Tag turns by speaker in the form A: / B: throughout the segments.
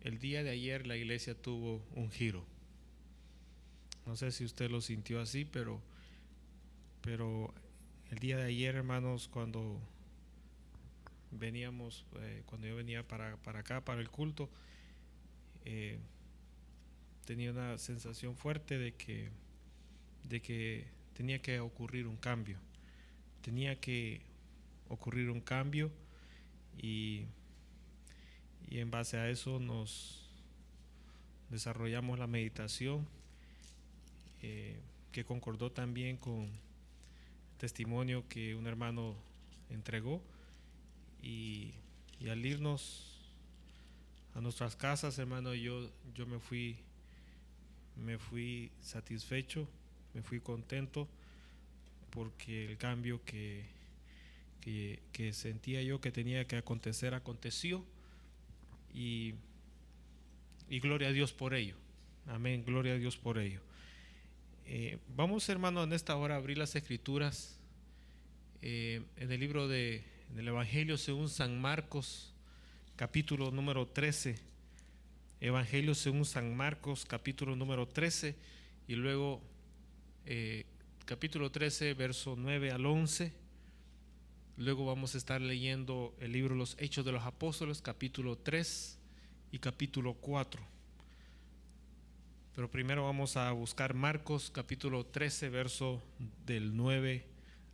A: El día de ayer la iglesia tuvo un giro. No sé si usted lo sintió así, pero el día de ayer, hermanos, cuando cuando yo venía para acá, para el culto, eh, tenía una sensación fuerte de que tenía que ocurrir un cambio. Tenía que ocurrir un cambio y, y en base a eso nos desarrollamos la meditación, que concordó también con el testimonio que un hermano entregó, y, y al irnos a nuestras casas, hermano, yo me fui satisfecho, me fui contento, porque el cambio que sentía yo que tenía que acontecer aconteció, y, y gloria a Dios por ello. Amén, gloria a Dios por ello. Vamos, hermano, en esta hora a abrir las escrituras en el Evangelio según San Marcos, capítulo número 13. Evangelio según San Marcos, capítulo número 13, y luego capítulo 13, verso 9 al 11. Luego vamos a estar leyendo el libro Los Hechos de los Apóstoles, capítulo 3 y capítulo 4. Pero primero vamos a buscar Marcos, capítulo 13, verso del 9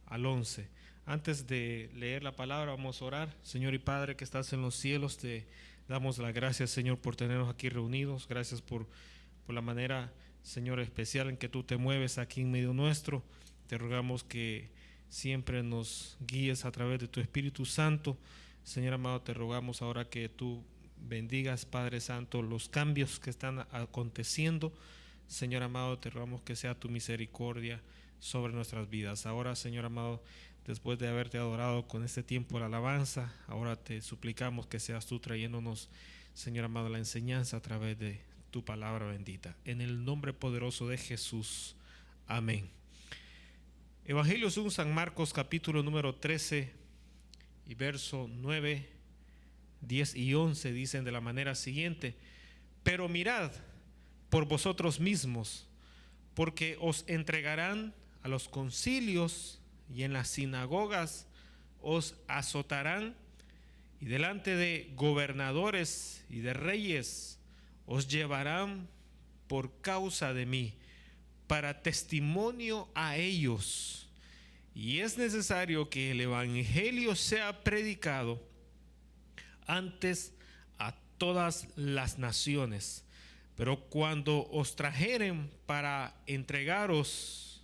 A: al 11. Antes de leer la palabra, vamos a orar. Señor y Padre que estás en los cielos, te damos las gracias, Señor, por tenernos aquí reunidos. Gracias por la manera, Señor, especial en que tú te mueves aquí en medio nuestro. Te rogamos que siempre nos guíes a través de tu Espíritu Santo. Señor amado, te rogamos ahora que tú bendigas, Padre Santo, los cambios que están aconteciendo. Señor amado, te rogamos que sea tu misericordia sobre nuestras vidas. Ahora, Señor amado, después de haberte adorado con este tiempo de la alabanza, ahora te suplicamos que seas tú trayéndonos, Señor amado, la enseñanza a través de tu palabra bendita. En el nombre poderoso de Jesús. Amén. Evangelio según San Marcos, capítulo número 13 y verso 9, 10 y 11 dicen de la manera siguiente: pero mirad por vosotros mismos, porque os entregarán a los concilios, y en las sinagogas os azotarán, y delante de gobernadores y de reyes os llevarán por causa de mí, para testimonio a ellos. Y es necesario que el evangelio sea predicado antes a todas las naciones. Pero cuando os trajeren para entregaros,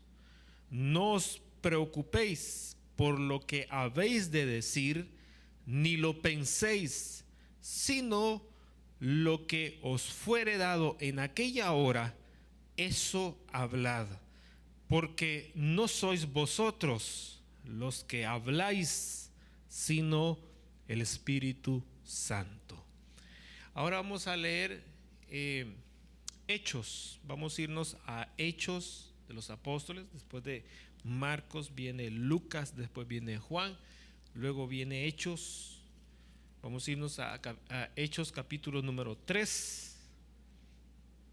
A: no os preocupéis por lo que habéis de decir, ni lo penséis, sino lo que os fuere dado en aquella hora, eso hablad, porque no sois vosotros los que habláis, sino el Espíritu Santo. Ahora vamos a leer Hechos. Vamos a irnos a Hechos de los Apóstoles. Después de Marcos viene Lucas, después viene Juan, luego viene Hechos. Vamos a irnos a Hechos capítulo número 3.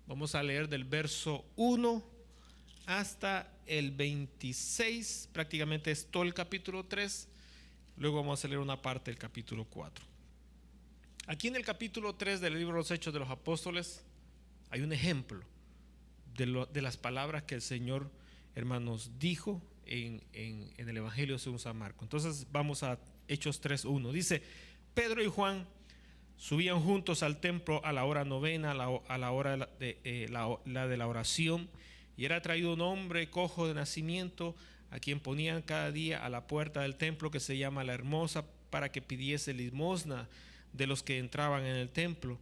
A: Vamos a leer del verso 1 hasta el 26, prácticamente es todo el capítulo 3. Luego vamos a leer una parte del capítulo 4. Aquí en el capítulo 3 del libro de los Hechos de los Apóstoles hay un ejemplo de las palabras que el Señor, hermanos, dijo en el Evangelio según San Marcos. Entonces vamos a Hechos 3:1. Dice: Pedro y Juan subían juntos al templo a la hora novena, a la hora de la oración, y era traído un hombre cojo de nacimiento, a quien ponían cada día a la puerta del templo, que se llama La Hermosa, para que pidiese limosna de los que entraban en el templo.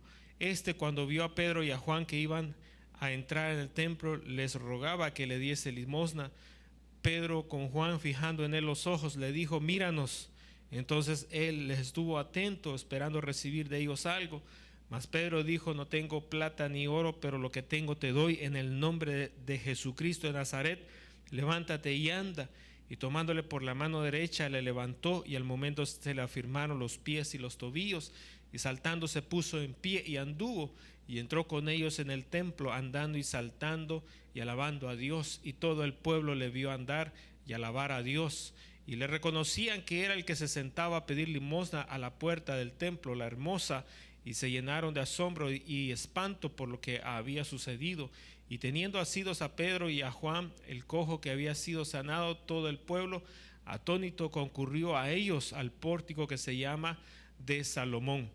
A: Cuando vio a Pedro y a Juan que iban a entrar en el templo, les rogaba que le diese limosna. Pedro, con Juan fijando en él los ojos, le dijo: míranos. Entonces él les estuvo atento, esperando recibir de ellos algo. Mas Pedro dijo: no tengo plata ni oro, pero lo que tengo te doy. En el nombre de Jesucristo de Nazaret, levántate y anda. Y tomándole por la mano derecha le levantó, y al momento se le afirmaron los pies y los tobillos, y saltando se puso en pie y anduvo, y entró con ellos en el templo, andando y saltando y alabando a Dios. Y todo el pueblo le vio andar y alabar a Dios, y le reconocían que era el que se sentaba a pedir limosna a la puerta del templo, la hermosa, y se llenaron de asombro y espanto por lo que había sucedido. Y teniendo asidos a Pedro y a Juan, el cojo que había sido sanado, todo el pueblo atónito concurrió a ellos al pórtico que se llama de Salomón.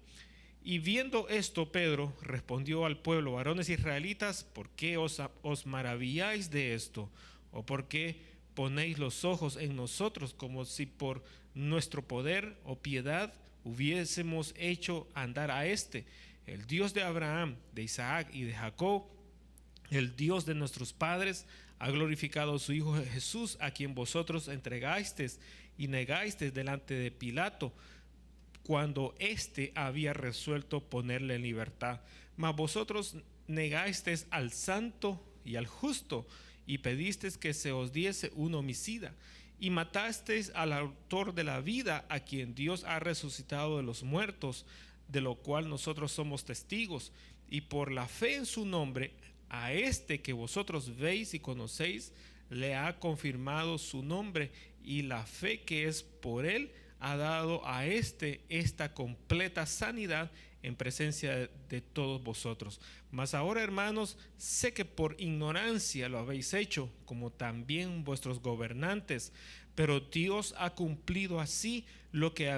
A: Y viendo esto, Pedro respondió al pueblo: varones israelitas, ¿por qué os maravilláis de esto? ¿O por qué ponéis los ojos en nosotros, como si por nuestro poder o piedad hubiésemos hecho andar a este? El Dios de Abraham, de Isaac y de Jacob, el Dios de nuestros padres, ha glorificado a su Hijo Jesús, a quien vosotros entregasteis y negasteis delante de Pilato, cuando éste había resuelto ponerle en libertad. Mas vosotros negasteis al santo y al justo, y pedisteis que se os diese un homicida, y matasteis al autor de la vida, a quien Dios ha resucitado de los muertos, de lo cual nosotros somos testigos. Y por la fe en su nombre, a este que vosotros veis y conocéis, le ha confirmado su nombre, y la fe que es por él ha dado a esta completa sanidad en presencia de todos vosotros. Mas ahora, hermanos, sé que por ignorancia lo habéis hecho, como también vuestros gobernantes, pero Dios ha cumplido así lo que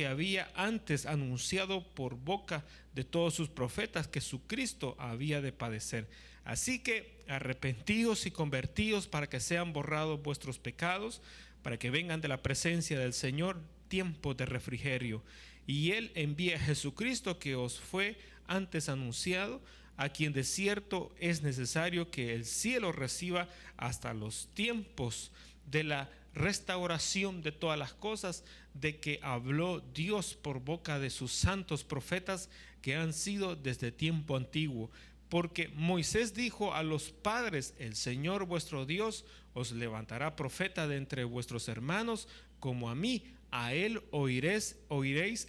A: había antes anunciado por boca de todos sus profetas, que su Cristo había de padecer. Así que arrepentíos y convertíos para que sean borrados vuestros pecados, para que vengan de la presencia del Señor tiempos de refrigerio, y Él envía a Jesucristo, que os fue antes anunciado, a quien de cierto es necesario que el cielo reciba hasta los tiempos de la restauración de todas las cosas, de que habló Dios por boca de sus santos profetas, que han sido desde tiempo antiguo. Porque Moisés dijo a los padres: el Señor vuestro Dios os levantará profeta de entre vuestros hermanos, como a mí. A él oiréis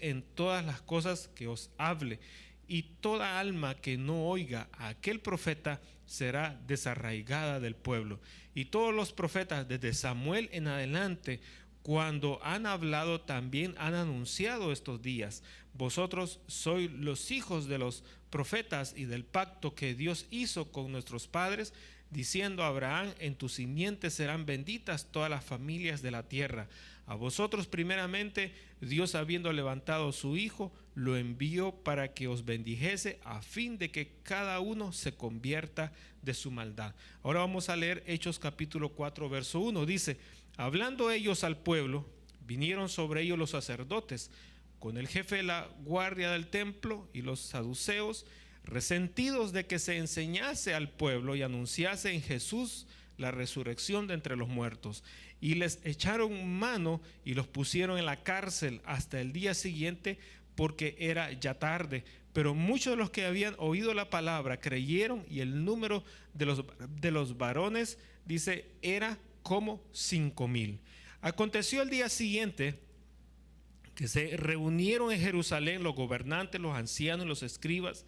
A: en todas las cosas que os hable. Y toda alma que no oiga a aquel profeta será desarraigada del pueblo. Y todos los profetas, desde Samuel en adelante, cuando han hablado, también han anunciado estos días. Vosotros sois los hijos de los profetas y del pacto que Dios hizo con nuestros padres, diciendo a Abraham: en tu simiente serán benditas todas las familias de la tierra. A vosotros primeramente Dios, habiendo levantado a su Hijo, lo envió para que os bendijese, a fin de que cada uno se convierta de su maldad. Ahora vamos a leer Hechos capítulo 4 verso 1. Dice: hablando ellos al pueblo, vinieron sobre ellos los sacerdotes con el jefe de la guardia del templo y los saduceos, resentidos de que se enseñase al pueblo y anunciase en Jesús la resurrección de entre los muertos, y les echaron mano y los pusieron en la cárcel hasta el día siguiente, porque era ya tarde. Pero muchos de los que habían oído la palabra creyeron, y el número de los varones, dice, era como 5,000. Aconteció el día siguiente que se reunieron en Jerusalén los gobernantes, los ancianos y los escribas,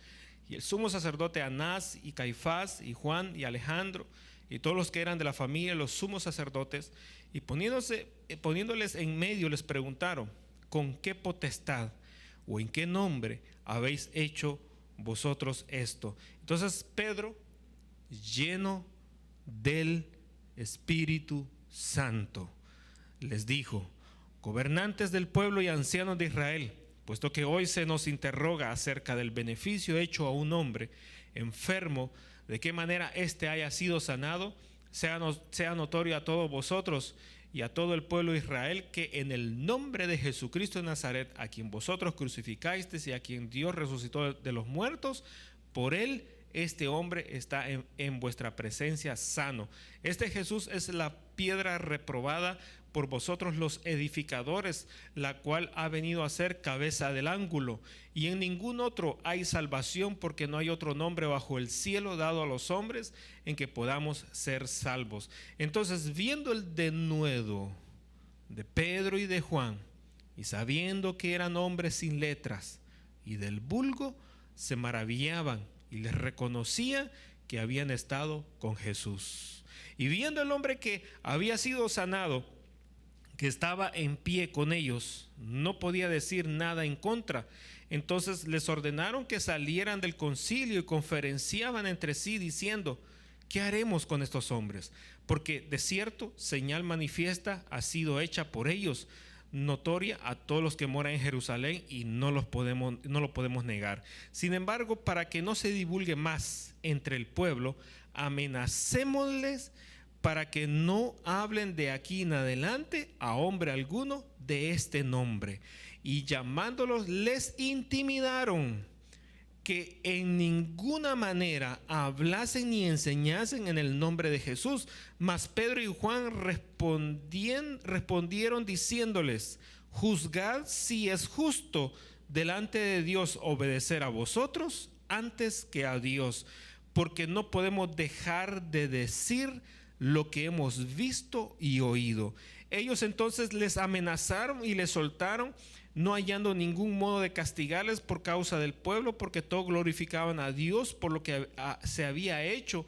A: y el sumo sacerdote Anás y Caifás y Juan y Alejandro y todos los que eran de la familia de los sumos sacerdotes, y poniéndoles en medio les preguntaron: ¿con qué potestad o en qué nombre habéis hecho vosotros esto? Entonces Pedro, lleno del Espíritu Santo, les dijo: gobernantes del pueblo y ancianos de Israel, puesto que hoy se nos interroga acerca del beneficio hecho a un hombre enfermo, de qué manera éste haya sido sanado, sea notorio a todos vosotros y a todo el pueblo de Israel, que en el nombre de Jesucristo de Nazaret, a quien vosotros crucificasteis y a quien Dios resucitó de los muertos, por él este hombre está en vuestra presencia sano. Este Jesús es la piedra reprobada por vosotros los edificadores, la cual ha venido a ser cabeza del ángulo. Y en ningún otro hay salvación, porque no hay otro nombre bajo el cielo dado a los hombres en que podamos ser salvos. Entonces, viendo el denuedo de Pedro y de Juan, y sabiendo que eran hombres sin letras y del vulgo se maravillaban y les reconocían que habían estado con Jesús. Y viendo el hombre que había sido sanado, que estaba en pie con ellos, no podía decir nada en contra. Entonces les ordenaron que salieran del concilio y conferenciaban entre sí diciendo: ¿qué haremos con estos hombres? Porque de cierto señal manifiesta ha sido hecha por ellos, notoria a todos los que moran en Jerusalén, y no lo podemos negar. Sin embargo, para que no se divulgue más entre el pueblo, amenacémosles para que no hablen de aquí en adelante a hombre alguno de este nombre. Y llamándolos les intimidaron que en ninguna manera hablasen ni enseñasen en el nombre de Jesús. Mas Pedro y Juan respondieron diciéndoles: juzgad si es justo delante de Dios obedecer a vosotros antes que a Dios, porque no podemos dejar de decir lo que hemos visto y oído. Ellos entonces les amenazaron y les soltaron, no hallando ningún modo de castigarles por causa del pueblo, porque todos glorificaban a Dios por lo que se había hecho,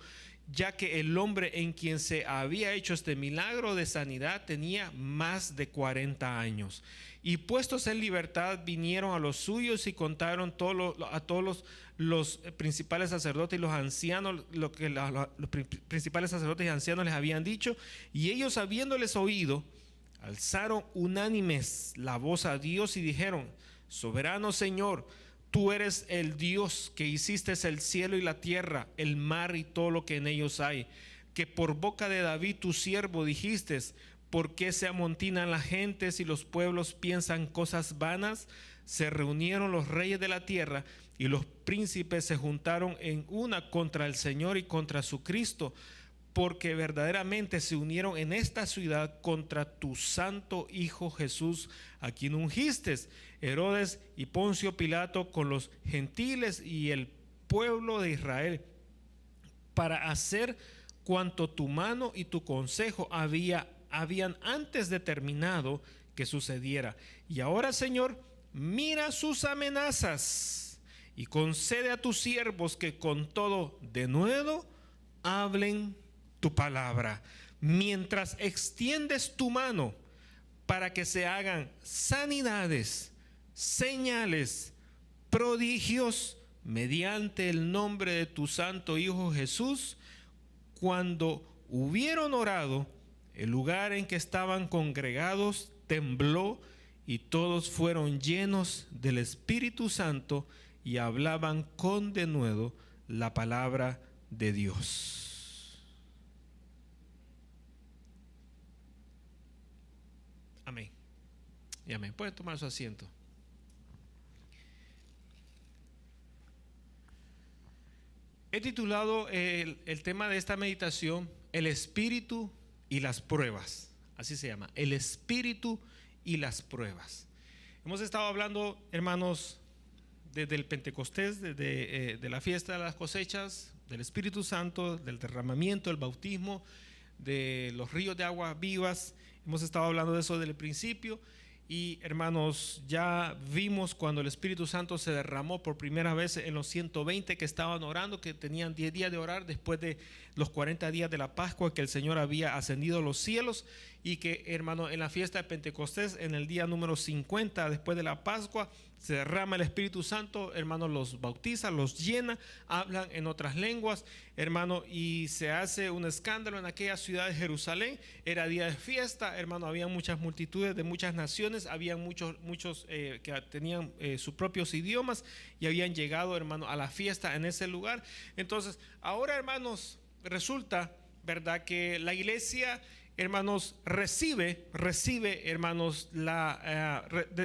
A: ya que el hombre en quien se había hecho este milagro de sanidad tenía más de 40 años. Y puestos en libertad vinieron a los suyos y contaron a todos los principales sacerdotes y los ancianos lo que los principales sacerdotes y ancianos les habían dicho. Y ellos, habiéndoles oído, alzaron unánimes la voz a Dios y dijeron: soberano Señor, tú eres el Dios que hiciste el cielo y la tierra, el mar y todo lo que en ellos hay, que por boca de David tu siervo dijiste: ¿por qué se amontinan las gentes y los pueblos piensan cosas vanas? Se reunieron los reyes de la tierra y los príncipes se juntaron en una contra el Señor y contra su Cristo, porque verdaderamente se unieron en esta ciudad contra tu santo Hijo Jesús, a quien ungiste, Herodes y Poncio Pilato, con los gentiles y el pueblo de Israel, para hacer cuanto tu mano y tu consejo habían antes determinado que sucediera. Y ahora, Señor, mira sus amenazas y concede a tus siervos que con todo denuedo hablen tu palabra, mientras extiendes tu mano para que se hagan sanidades, señales, prodigios mediante el nombre de tu santo Hijo Jesús. Cuando hubieron orado, el lugar en que estaban congregados tembló y todos fueron llenos del Espíritu Santo y hablaban con denuedo la palabra de Dios. Amén y amén. Pueden tomar su asiento. He titulado el tema de esta meditación: el Espíritu y las pruebas. Así se llama: el Espíritu y las pruebas. Hemos estado hablando, hermanos, desde el Pentecostés, de la fiesta de las cosechas, del Espíritu Santo, del derramamiento, del bautismo, de los ríos de aguas vivas. Hemos estado hablando de eso desde el principio. Y hermanos, ya vimos cuando el Espíritu Santo se derramó por primera vez en los 120 que estaban orando, que tenían 10 días de orar después de los 40 días de la Pascua, que el Señor había ascendido a los cielos, y que, hermano, en la fiesta de Pentecostés, en el día número 50 después de la Pascua, se derrama el Espíritu Santo, hermano, los bautiza, los llena, hablan en otras lenguas, hermano, y se hace un escándalo en aquella ciudad de Jerusalén. Era día de fiesta, hermano, había muchas multitudes de muchas naciones, había muchos que tenían sus propios idiomas y habían llegado, hermano, a la fiesta en ese lugar. Entonces, ahora, hermanos, resulta, ¿verdad?, que la iglesia, hermanos, recibe, hermanos,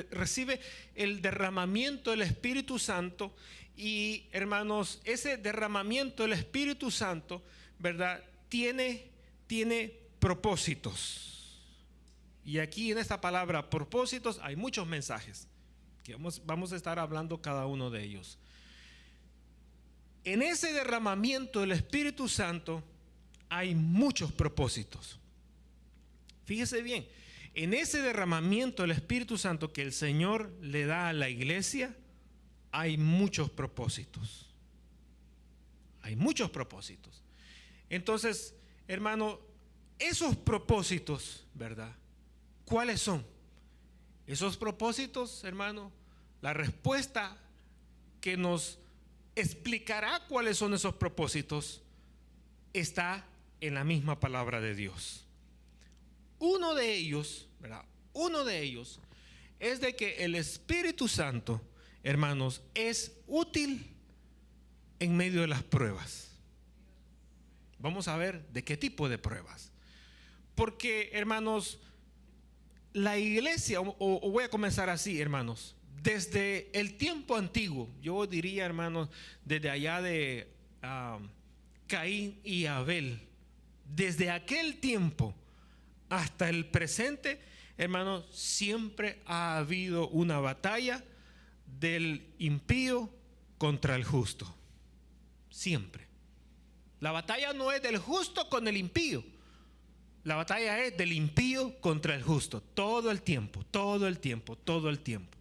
A: recibe el derramamiento del Espíritu Santo. Y, hermanos, ese derramamiento del Espíritu Santo, ¿verdad?, tiene propósitos. Y aquí en esta palabra propósitos hay muchos mensajes que vamos a estar hablando cada uno de ellos. En ese derramamiento del Espíritu Santo hay muchos propósitos. Fíjese bien, en ese derramamiento del Espíritu Santo que el Señor le da a la iglesia, hay muchos propósitos. Hay muchos propósitos. Entonces, hermano, esos propósitos, ¿verdad? ¿Cuáles son? Esos propósitos, hermano, la respuesta que nos explicará cuáles son esos propósitos está en la misma palabra de Dios. Uno de ellos, ¿verdad? Uno de ellos es de que el Espíritu Santo, hermanos, es útil en medio de las pruebas. Vamos a ver de qué tipo de pruebas. Porque, hermanos, la iglesia, o voy a comenzar así, hermanos, desde el tiempo antiguo, yo diría, hermanos, desde allá de Caín y Abel, desde aquel tiempo hasta el presente, hermanos, siempre ha habido una batalla del impío contra el justo. Siempre. La batalla no es del justo con el impío. La batalla es del impío contra el justo. Todo el tiempo, todo el tiempo, todo el tiempo.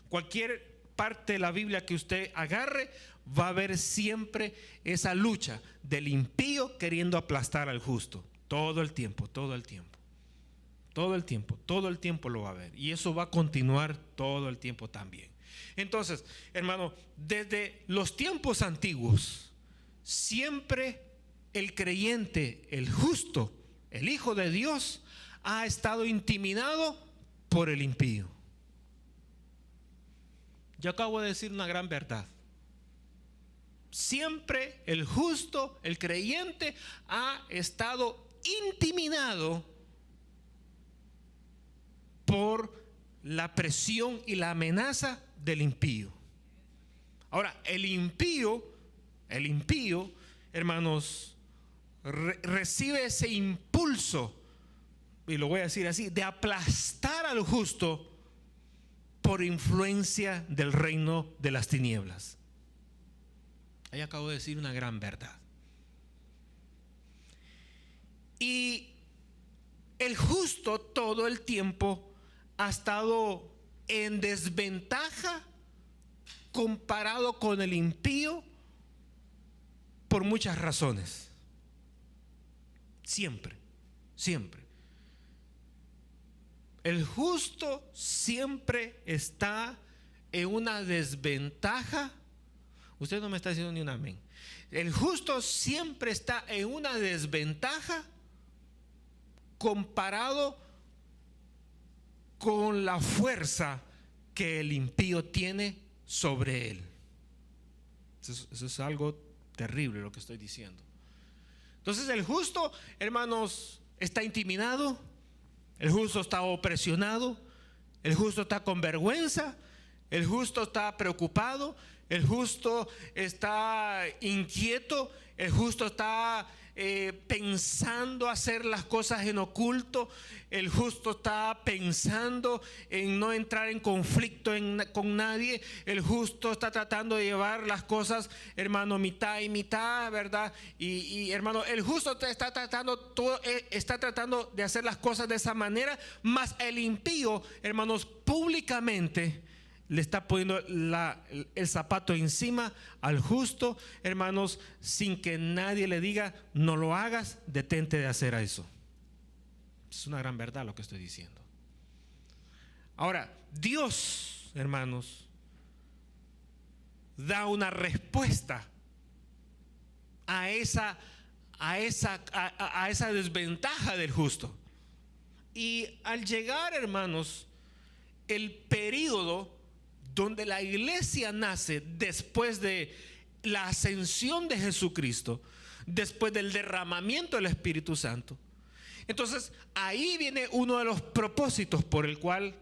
A: Cualquier parte de la Biblia que usted agarre, va a haber siempre esa lucha del impío queriendo aplastar al justo. Todo el tiempo, todo el tiempo. Todo el tiempo, todo el tiempo lo va a haber. Y eso va a continuar todo el tiempo también. Entonces, hermano, desde los tiempos antiguos, siempre el creyente, el justo, el Hijo de Dios, ha estado intimidado por el impío. Yo acabo de decir una gran verdad. Siempre el justo, el creyente, ha estado intimidado por la presión y la amenaza del impío. Ahora, el impío, hermanos, recibe ese impulso, y lo voy a decir así, de aplastar al justo por influencia del reino de las tinieblas. Ahí acabo de decir una gran verdad. Y el justo todo el tiempo ha estado en desventaja comparado con el impío por muchas razones. Siempre, siempre. El justo siempre está en una desventaja. Usted no me está diciendo ni un amén. El justo siempre está en una desventaja comparado con la fuerza que el impío tiene sobre él. Eso es algo terrible lo que estoy diciendo. Entonces el justo, hermanos, está intimidado, el justo está opresionado, el justo está con vergüenza, el justo está preocupado, el justo está inquieto, el justo está pensando hacer las cosas en oculto, el justo está pensando en no entrar en conflicto con nadie, el justo está tratando de llevar las cosas, hermano, mitad y mitad, ¿verdad? Y hermano, el justo está tratando de hacer las cosas de esa manera, mas el impío, hermanos, públicamente le está poniendo el zapato encima al justo, hermanos, sin que nadie le diga: no lo hagas, detente de hacer eso. Es una gran verdad lo que estoy diciendo. Ahora, Dios, hermanos, da una respuesta a esa desventaja del justo. Y al llegar, hermanos, el período donde la iglesia nace después de la ascensión de Jesucristo, después del derramamiento del Espíritu Santo, entonces ahí viene uno de los propósitos por el cual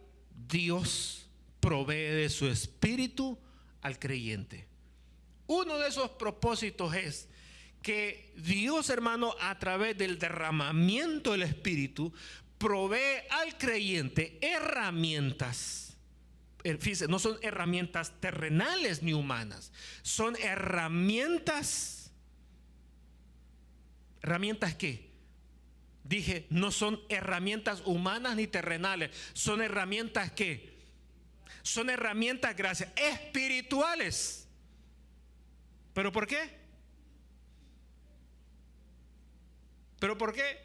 A: Dios provee de su Espíritu al creyente. Uno de esos propósitos es que Dios, hermano, a través del derramamiento del Espíritu, provee al creyente herramientas. Fíjense, no son herramientas terrenales ni humanas, son herramientas. ¿Herramientas qué? Dije, no son herramientas humanas ni terrenales, son herramientas ¿qué? Son herramientas, gracias, espirituales. ¿Pero por qué? ¿Pero por qué?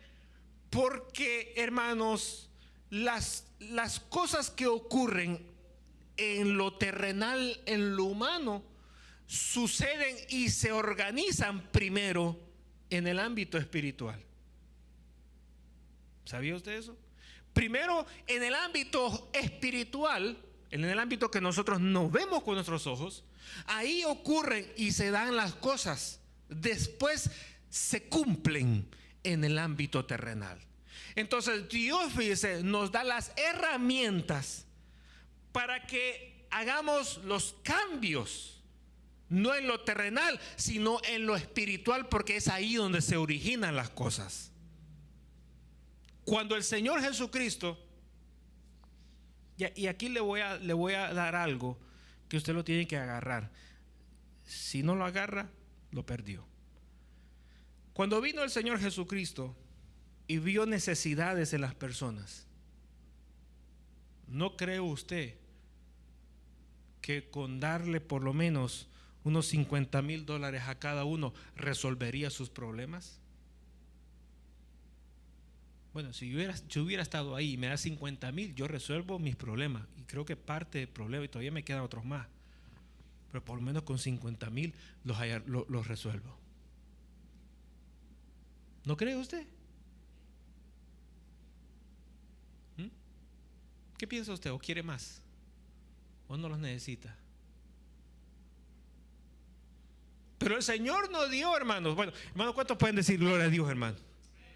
A: Porque, hermanos, las cosas que ocurren en lo terrenal, en lo humano, suceden y se organizan primero en el ámbito espiritual. ¿Sabía usted eso? Primero en el ámbito espiritual, en el ámbito que nosotros no vemos con nuestros ojos, ahí ocurren y se dan las cosas. Después se cumplen en el ámbito terrenal. Entonces Dios, fíjese, nos da las herramientas para que hagamos los cambios, no en lo terrenal, sino en lo espiritual, porque es ahí donde se originan las cosas. Cuando el Señor Jesucristo, y aquí le voy a dar algo que usted lo tiene que agarrar. Si no lo agarra, lo perdió. Cuando vino el Señor Jesucristo y vio necesidades en las personas, ¿no cree usted que con darle por lo menos unos $50,000 a cada uno resolvería sus problemas? Bueno, si yo hubiera estado ahí y me da 50,000, yo resuelvo mis problemas. Y creo que parte del problema, y todavía me quedan otros más. Pero por lo menos con 50,000 los resuelvo. ¿No cree usted? ¿Qué piensa usted? ¿O quiere más? ¿O no los necesita? Pero el Señor nos dio, hermanos. Bueno, hermanos, ¿cuántos pueden decir gloria a Dios, hermano?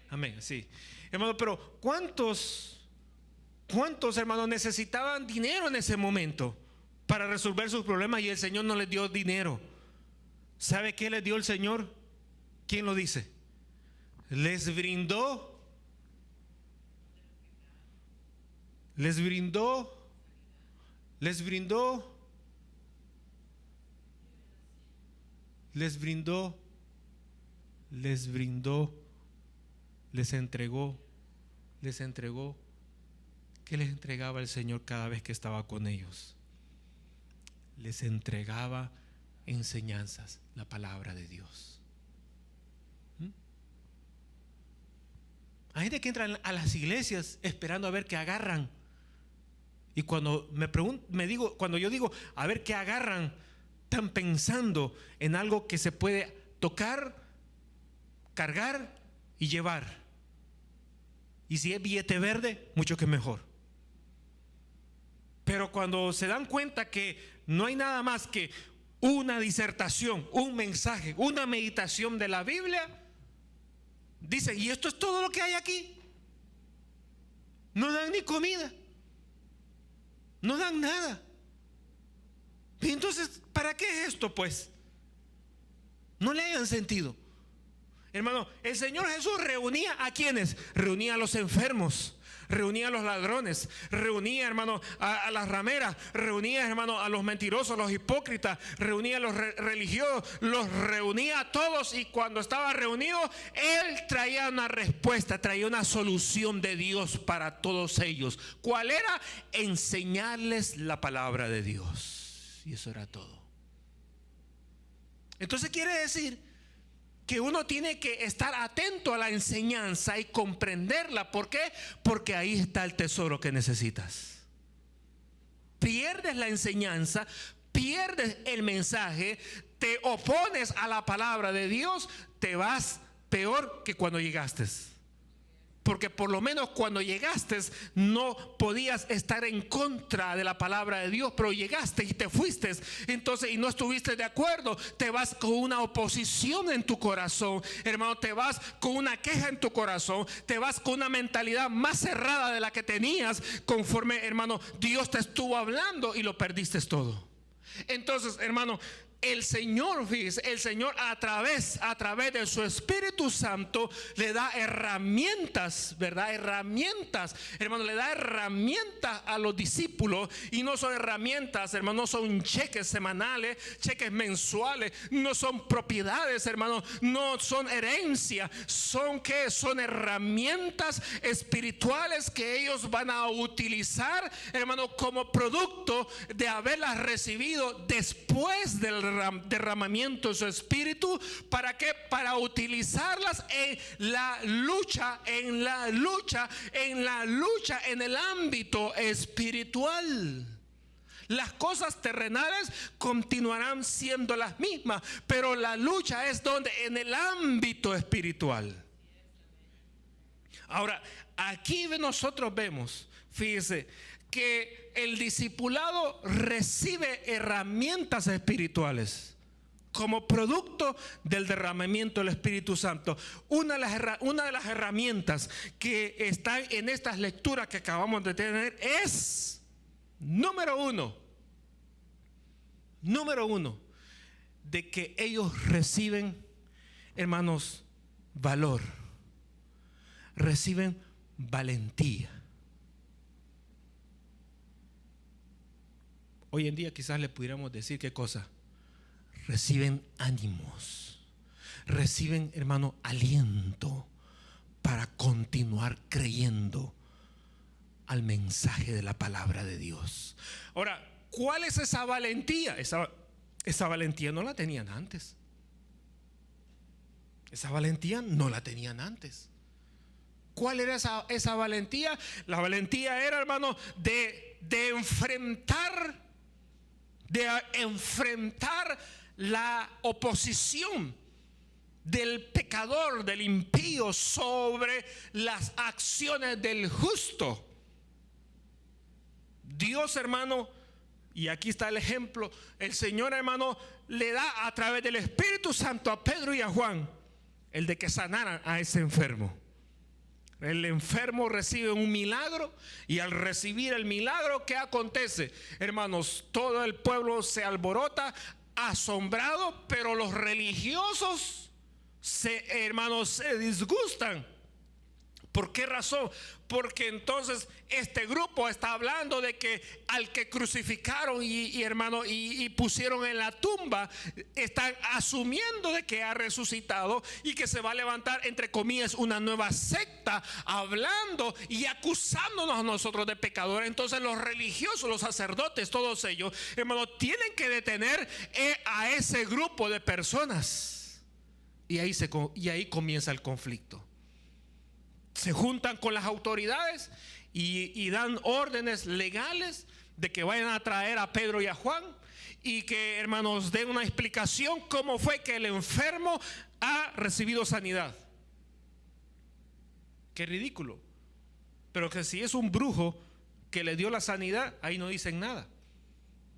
A: Amén, sí. Hermano, pero ¿cuántos hermanos necesitaban dinero en ese momento para resolver sus problemas y el Señor no les dio dinero? ¿Sabe qué les dio el Señor? ¿Quién lo dice? Les brindó les entregó. ¿Qué les entregaba el Señor cada vez que estaba con ellos? Les entregaba enseñanzas, la palabra de Dios. Hay gente que entra a las iglesias esperando a ver qué agarran. Y cuando cuando yo digo a ver qué agarran, están pensando en algo que se puede tocar, cargar y llevar. Y si es billete verde, mucho que mejor. Pero cuando se dan cuenta que no hay nada más que una disertación, un mensaje, una meditación de la Biblia, dicen, ¿y esto es todo lo que hay aquí? No dan ni comida, no dan nada. Y entonces, ¿para qué es esto, pues? No le hayan sentido. Hermano, el Señor Jesús reunía ¿a quiénes? Reunía a los enfermos, reunía a los ladrones, reunía, hermano, a las rameras, reunía, hermano, a los mentirosos, los hipócritas, reunía a los religiosos, los reunía a todos, y cuando estaba reunido, Él traía una respuesta, traía una solución de Dios para todos ellos. ¿Cuál era? Enseñarles la palabra de Dios. Y eso era todo. Entonces quiere decir que uno tiene que estar atento a la enseñanza y comprenderla. ¿Por qué? Porque ahí está el tesoro que necesitas. Pierdes la enseñanza, pierdes el mensaje, te opones a la palabra de Dios, te vas peor que cuando llegaste. Porque por lo menos cuando llegaste no podías estar en contra de la palabra de Dios, pero llegaste y te fuiste, entonces, y no estuviste de acuerdo, te vas con una oposición en tu corazón, hermano, te vas con una queja en tu corazón, te vas con una mentalidad más cerrada de la que tenías, conforme, hermano, Dios te estuvo hablando, y lo perdiste todo. Entonces, hermano, el Señor, fíjese, el Señor a través de su Espíritu Santo le da herramientas, ¿verdad? Herramientas, hermano, le da herramientas a los discípulos. Y no son herramientas, hermano, no son cheques semanales, cheques mensuales, no son propiedades, hermano, no son herencia. Son ¿qué? Son herramientas espirituales que ellos van a utilizar, hermano, como producto de haberlas recibido después del derramamiento de su Espíritu. ¿Para qué? Para utilizarlas en la lucha, en el ámbito espiritual. Las cosas terrenales continuarán siendo las mismas, pero la lucha es donde, en el ámbito espiritual. Ahora, aquí nosotros vemos, fíjese, que el discipulado recibe herramientas espirituales como producto del derramamiento del Espíritu Santo. Una de las herramientas que están en estas lecturas que acabamos de tener es, número uno, de que ellos reciben, hermanos, valor, reciben valentía. Hoy en día quizás le pudiéramos decir qué cosa. Reciben ánimos, reciben, hermano, aliento para continuar creyendo al mensaje de la palabra de Dios. Ahora, ¿cuál es esa valentía? Esa valentía no la tenían antes. Esa valentía no la tenían antes. ¿Cuál era esa valentía? La valentía era, hermano, de enfrentar la oposición del pecador, del impío, sobre las acciones del justo. Dios, hermano, y aquí está el ejemplo, el Señor, hermano, le da a través del Espíritu Santo a Pedro y a Juan el de que sanaran a ese enfermo. El enfermo recibe un milagro, y al recibir el milagro, ¿qué acontece? Hermanos, todo el pueblo se alborota, asombrado, pero los religiosos hermanos, se disgustan. ¿Por qué razón? Porque entonces este grupo está hablando de que al que crucificaron y pusieron en la tumba, están asumiendo de que ha resucitado y que se va a levantar, entre comillas, una nueva secta, hablando y acusándonos a nosotros de pecadores. Entonces los religiosos, los sacerdotes, todos ellos, hermanos, tienen que detener a ese grupo de personas. Y ahí comienza el conflicto. Se juntan con las autoridades y dan órdenes legales de que vayan a traer a Pedro y a Juan, y que, hermanos, den una explicación cómo fue que el enfermo ha recibido sanidad. Qué ridículo. Pero que si es un brujo que le dio la sanidad, ahí no dicen nada.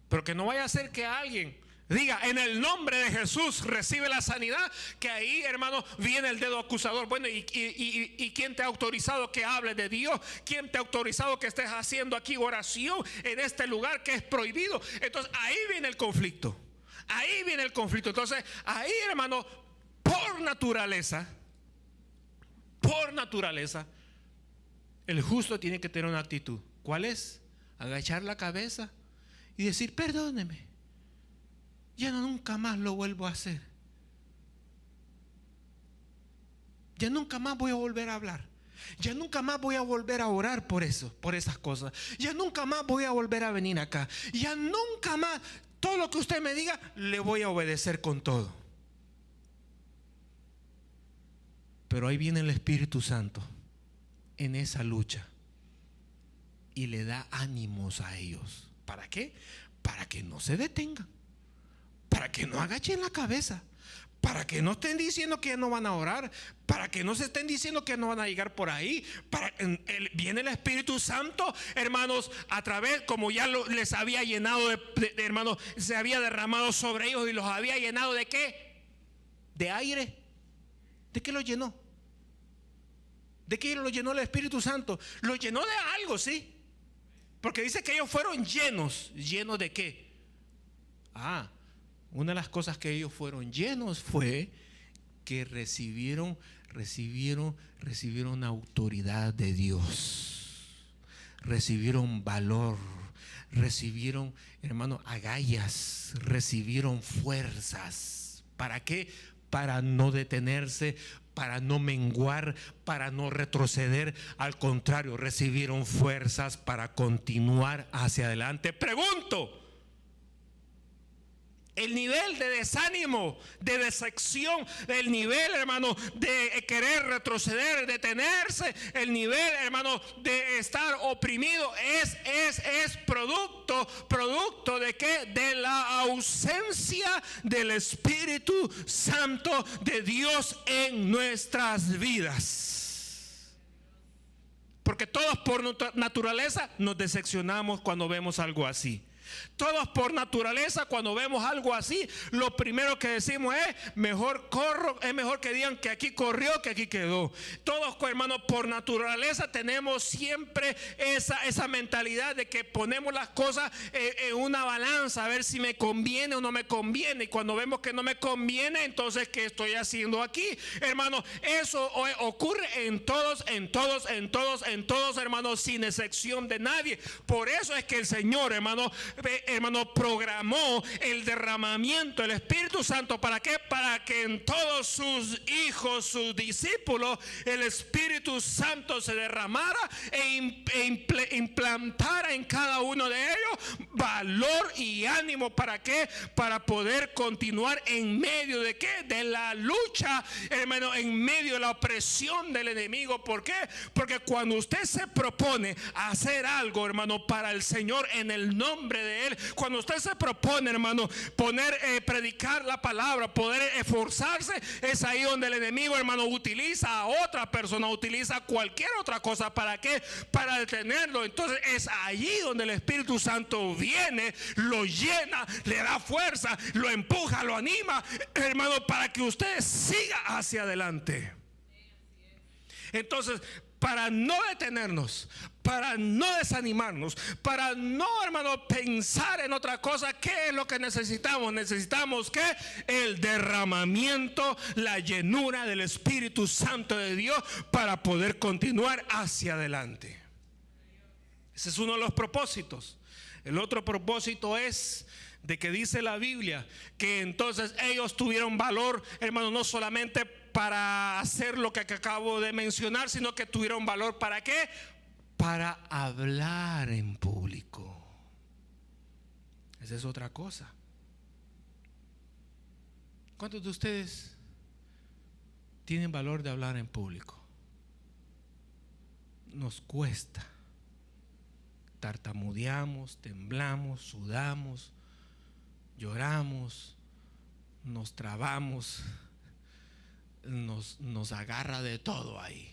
A: Pero que no vaya a ser que alguien diga en el nombre de Jesús recibe la sanidad, que ahí, hermano, viene el dedo acusador. Bueno, ¿y quién te ha autorizado que hables de Dios? ¿Quién te ha autorizado que estés haciendo aquí oración en este lugar que es prohibido? Entonces ahí viene el conflicto. Entonces ahí, hermano, por naturaleza, el justo tiene que tener una actitud. ¿Cuál es? Agachar la cabeza y decir: perdóneme, ya nunca más lo vuelvo a hacer. Ya nunca más voy a volver a hablar. Ya nunca más voy a volver a orar por esas cosas. Ya nunca más voy a volver a venir acá. Ya nunca más, todo lo que usted me diga, le voy a obedecer con todo. Pero ahí viene el Espíritu Santo en esa lucha y le da ánimos a ellos. ¿Para qué? Para que no se detengan, para que no agachen la cabeza, para que no estén diciendo que no van a orar, para que no se estén diciendo que no van a llegar por ahí. Viene el Espíritu Santo, hermanos, a través, como ya les había llenado hermanos, se había derramado sobre ellos y los había llenado ¿de qué? De aire. ¿De qué lo llenó? ¿De qué lo llenó el Espíritu Santo? Lo llenó de algo, sí, porque dice que ellos fueron llenos. ¿Llenos de qué?
B: Una de las cosas que ellos fueron llenos fue que recibieron autoridad de Dios, recibieron valor, recibieron, hermano, agallas, recibieron fuerzas. ¿Para qué? Para no detenerse, para no menguar, para no retroceder. Al contrario, recibieron fuerzas para continuar hacia adelante. Pregunto: el nivel de desánimo, de decepción, el nivel, hermano, de querer retroceder, detenerse, el nivel, hermano, de estar oprimido es producto de ¿qué? De la ausencia del Espíritu Santo de Dios en nuestras vidas. Porque todos por naturaleza nos decepcionamos cuando vemos algo así. Todos por naturaleza, cuando vemos algo así, lo primero que decimos es: mejor corro, es mejor que digan que aquí corrió que aquí quedó. Todos, hermanos, por naturaleza tenemos siempre esa mentalidad de que ponemos las cosas en una balanza, a ver si me conviene o no me conviene. Y cuando vemos que no me conviene, entonces ¿qué estoy haciendo aquí? Hermanos, eso ocurre en todos, hermanos, sin excepción de nadie. Por eso es que el Señor, hermano, programó el derramamiento del Espíritu Santo. ¿Para qué? Para que en todos sus hijos, sus discípulos, el Espíritu Santo se derramara e implantara en cada uno de ellos valor y ánimo. ¿Para qué? Para poder continuar en medio de ¿qué? De la lucha, hermano, en medio de la opresión del enemigo. ¿Por qué? Porque cuando usted se propone hacer algo, hermano, para el Señor, en el nombre de Él, cuando usted se propone, hermano, predicar la palabra, poder esforzarse, es ahí donde el enemigo, hermano, utiliza a otra persona, utiliza cualquier otra cosa. ¿Para qué? Para detenerlo. Entonces es allí donde el Espíritu Santo viene, lo llena, le da fuerza, lo empuja, lo anima, hermano, para que usted siga hacia adelante. Entonces, para no detenernos, para no desanimarnos, para no, hermano, pensar en otra cosa, ¿qué es lo que necesitamos? Necesitamos ¿qué? El derramamiento, la llenura del Espíritu Santo de Dios para poder continuar hacia adelante. Ese es uno de los propósitos. El otro propósito es de que dice la Biblia que entonces ellos tuvieron valor, hermano, no solamente para hacer lo que acabo de mencionar, sino que tuvieron valor ¿para qué? Para hablar en público. Esa es otra cosa. ¿Cuántos de ustedes tienen valor de hablar en público? Nos cuesta. Tartamudeamos, temblamos, sudamos, lloramos, nos trabamos, nos agarra de todo ahí.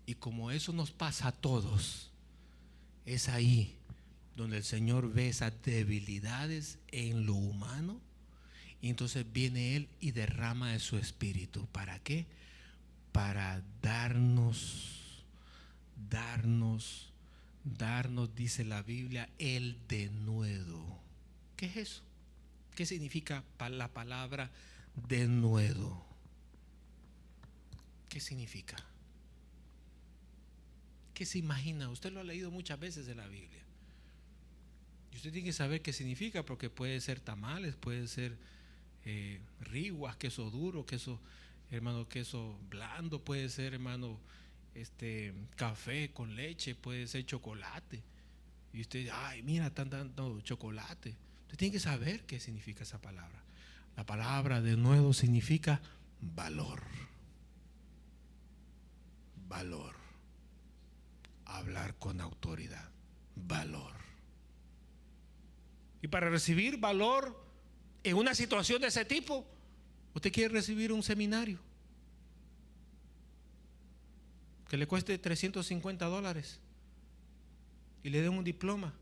B: Y como eso nos pasa a todos, es ahí donde el Señor ve esas debilidades en lo humano, y entonces viene Él y derrama de su Espíritu. ¿Para qué? Para darnos, dice la Biblia, el denuedo. ¿Qué es eso? ¿Qué significa la palabra denuedo? ¿Qué significa? ¿Qué se imagina? Usted lo ha leído muchas veces en la Biblia. Y usted tiene que saber qué significa, porque puede ser tamales, puede ser riguas, queso duro, queso, hermano, queso blando, puede ser, hermano, café con leche, puede ser chocolate. Y usted, ay, mira, están dando chocolate. Usted tiene que saber qué significa esa palabra. La palabra denuedo significa valor. Valor. Hablar con autoridad. Valor. Y para recibir valor en una situación de ese tipo, usted quiere recibir un seminario que le cueste $350 y le den un diploma,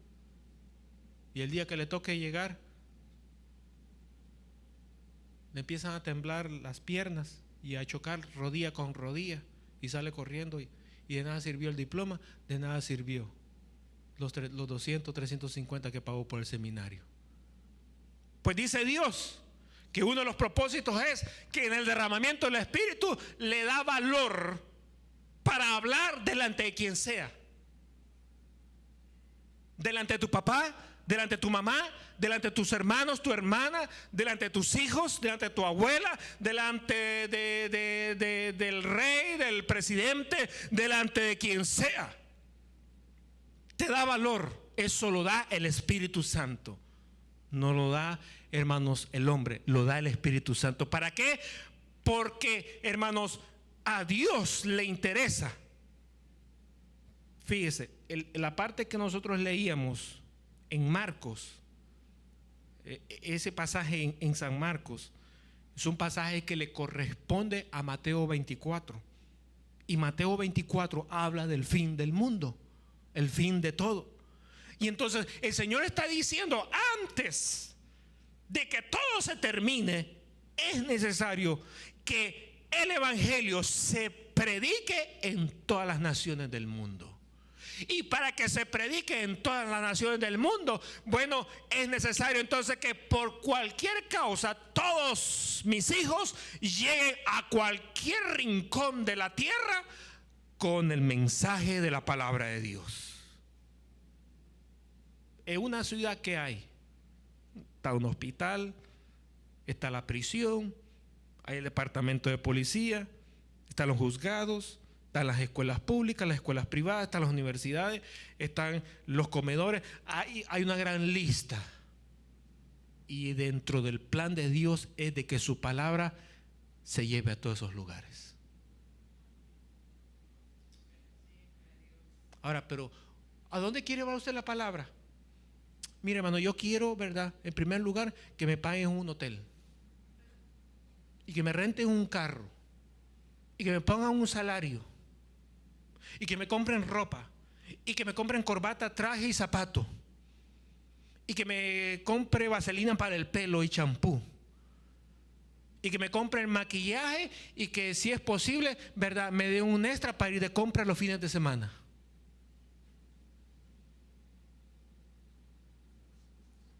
B: y el día que le toque llegar le empiezan a temblar las piernas y a chocar rodilla con rodilla, y sale corriendo, y de nada sirvió el diploma, de nada sirvió los 200, 350 que pagó por el seminario. Pues dice Dios que uno de los propósitos es que en el derramamiento del Espíritu le da valor para hablar delante de quien sea. Delante de tu papá, delante de tu mamá, delante de tus hermanos, tu hermana, delante de tus hijos, delante de tu abuela, delante del rey, del presidente, delante de quien sea. Te da valor. Eso lo da el Espíritu Santo. No lo da, hermanos, el hombre, lo da el Espíritu Santo. ¿Para qué? Porque, hermanos, a Dios le interesa. Fíjese, la parte que nosotros leíamos en Marcos, ese pasaje en San Marcos, es un pasaje que le corresponde a Mateo 24. Y Mateo 24 habla del fin del mundo, el fin de todo. Y entonces el Señor está diciendo, antes de que todo se termine, es necesario que el Evangelio se predique en todas las naciones del mundo. Y para que se predique en todas las naciones del mundo, bueno, es necesario entonces que por cualquier causa todos mis hijos lleguen a cualquier rincón de la tierra con el mensaje de la palabra de Dios. En una ciudad que hay, está un hospital, está la prisión, hay el departamento de policía, están los juzgados, están las escuelas públicas, las escuelas privadas, están las universidades, están los comedores. Hay una gran lista. Y dentro del plan de Dios es de que su palabra se lleve a todos esos lugares. Ahora, pero ¿a dónde quiere llevar usted la palabra? Mire, hermano, yo quiero, ¿verdad? En primer lugar, que me paguen un hotel. Y que me renten un carro. Y que me pongan un salario. Y que me compren ropa. Y que me compren corbata, traje y zapato. Y que me compre vaselina para el pelo y champú. Y que me compren maquillaje. Y que si es posible, ¿verdad?, me den un extra para ir de compra los fines de semana.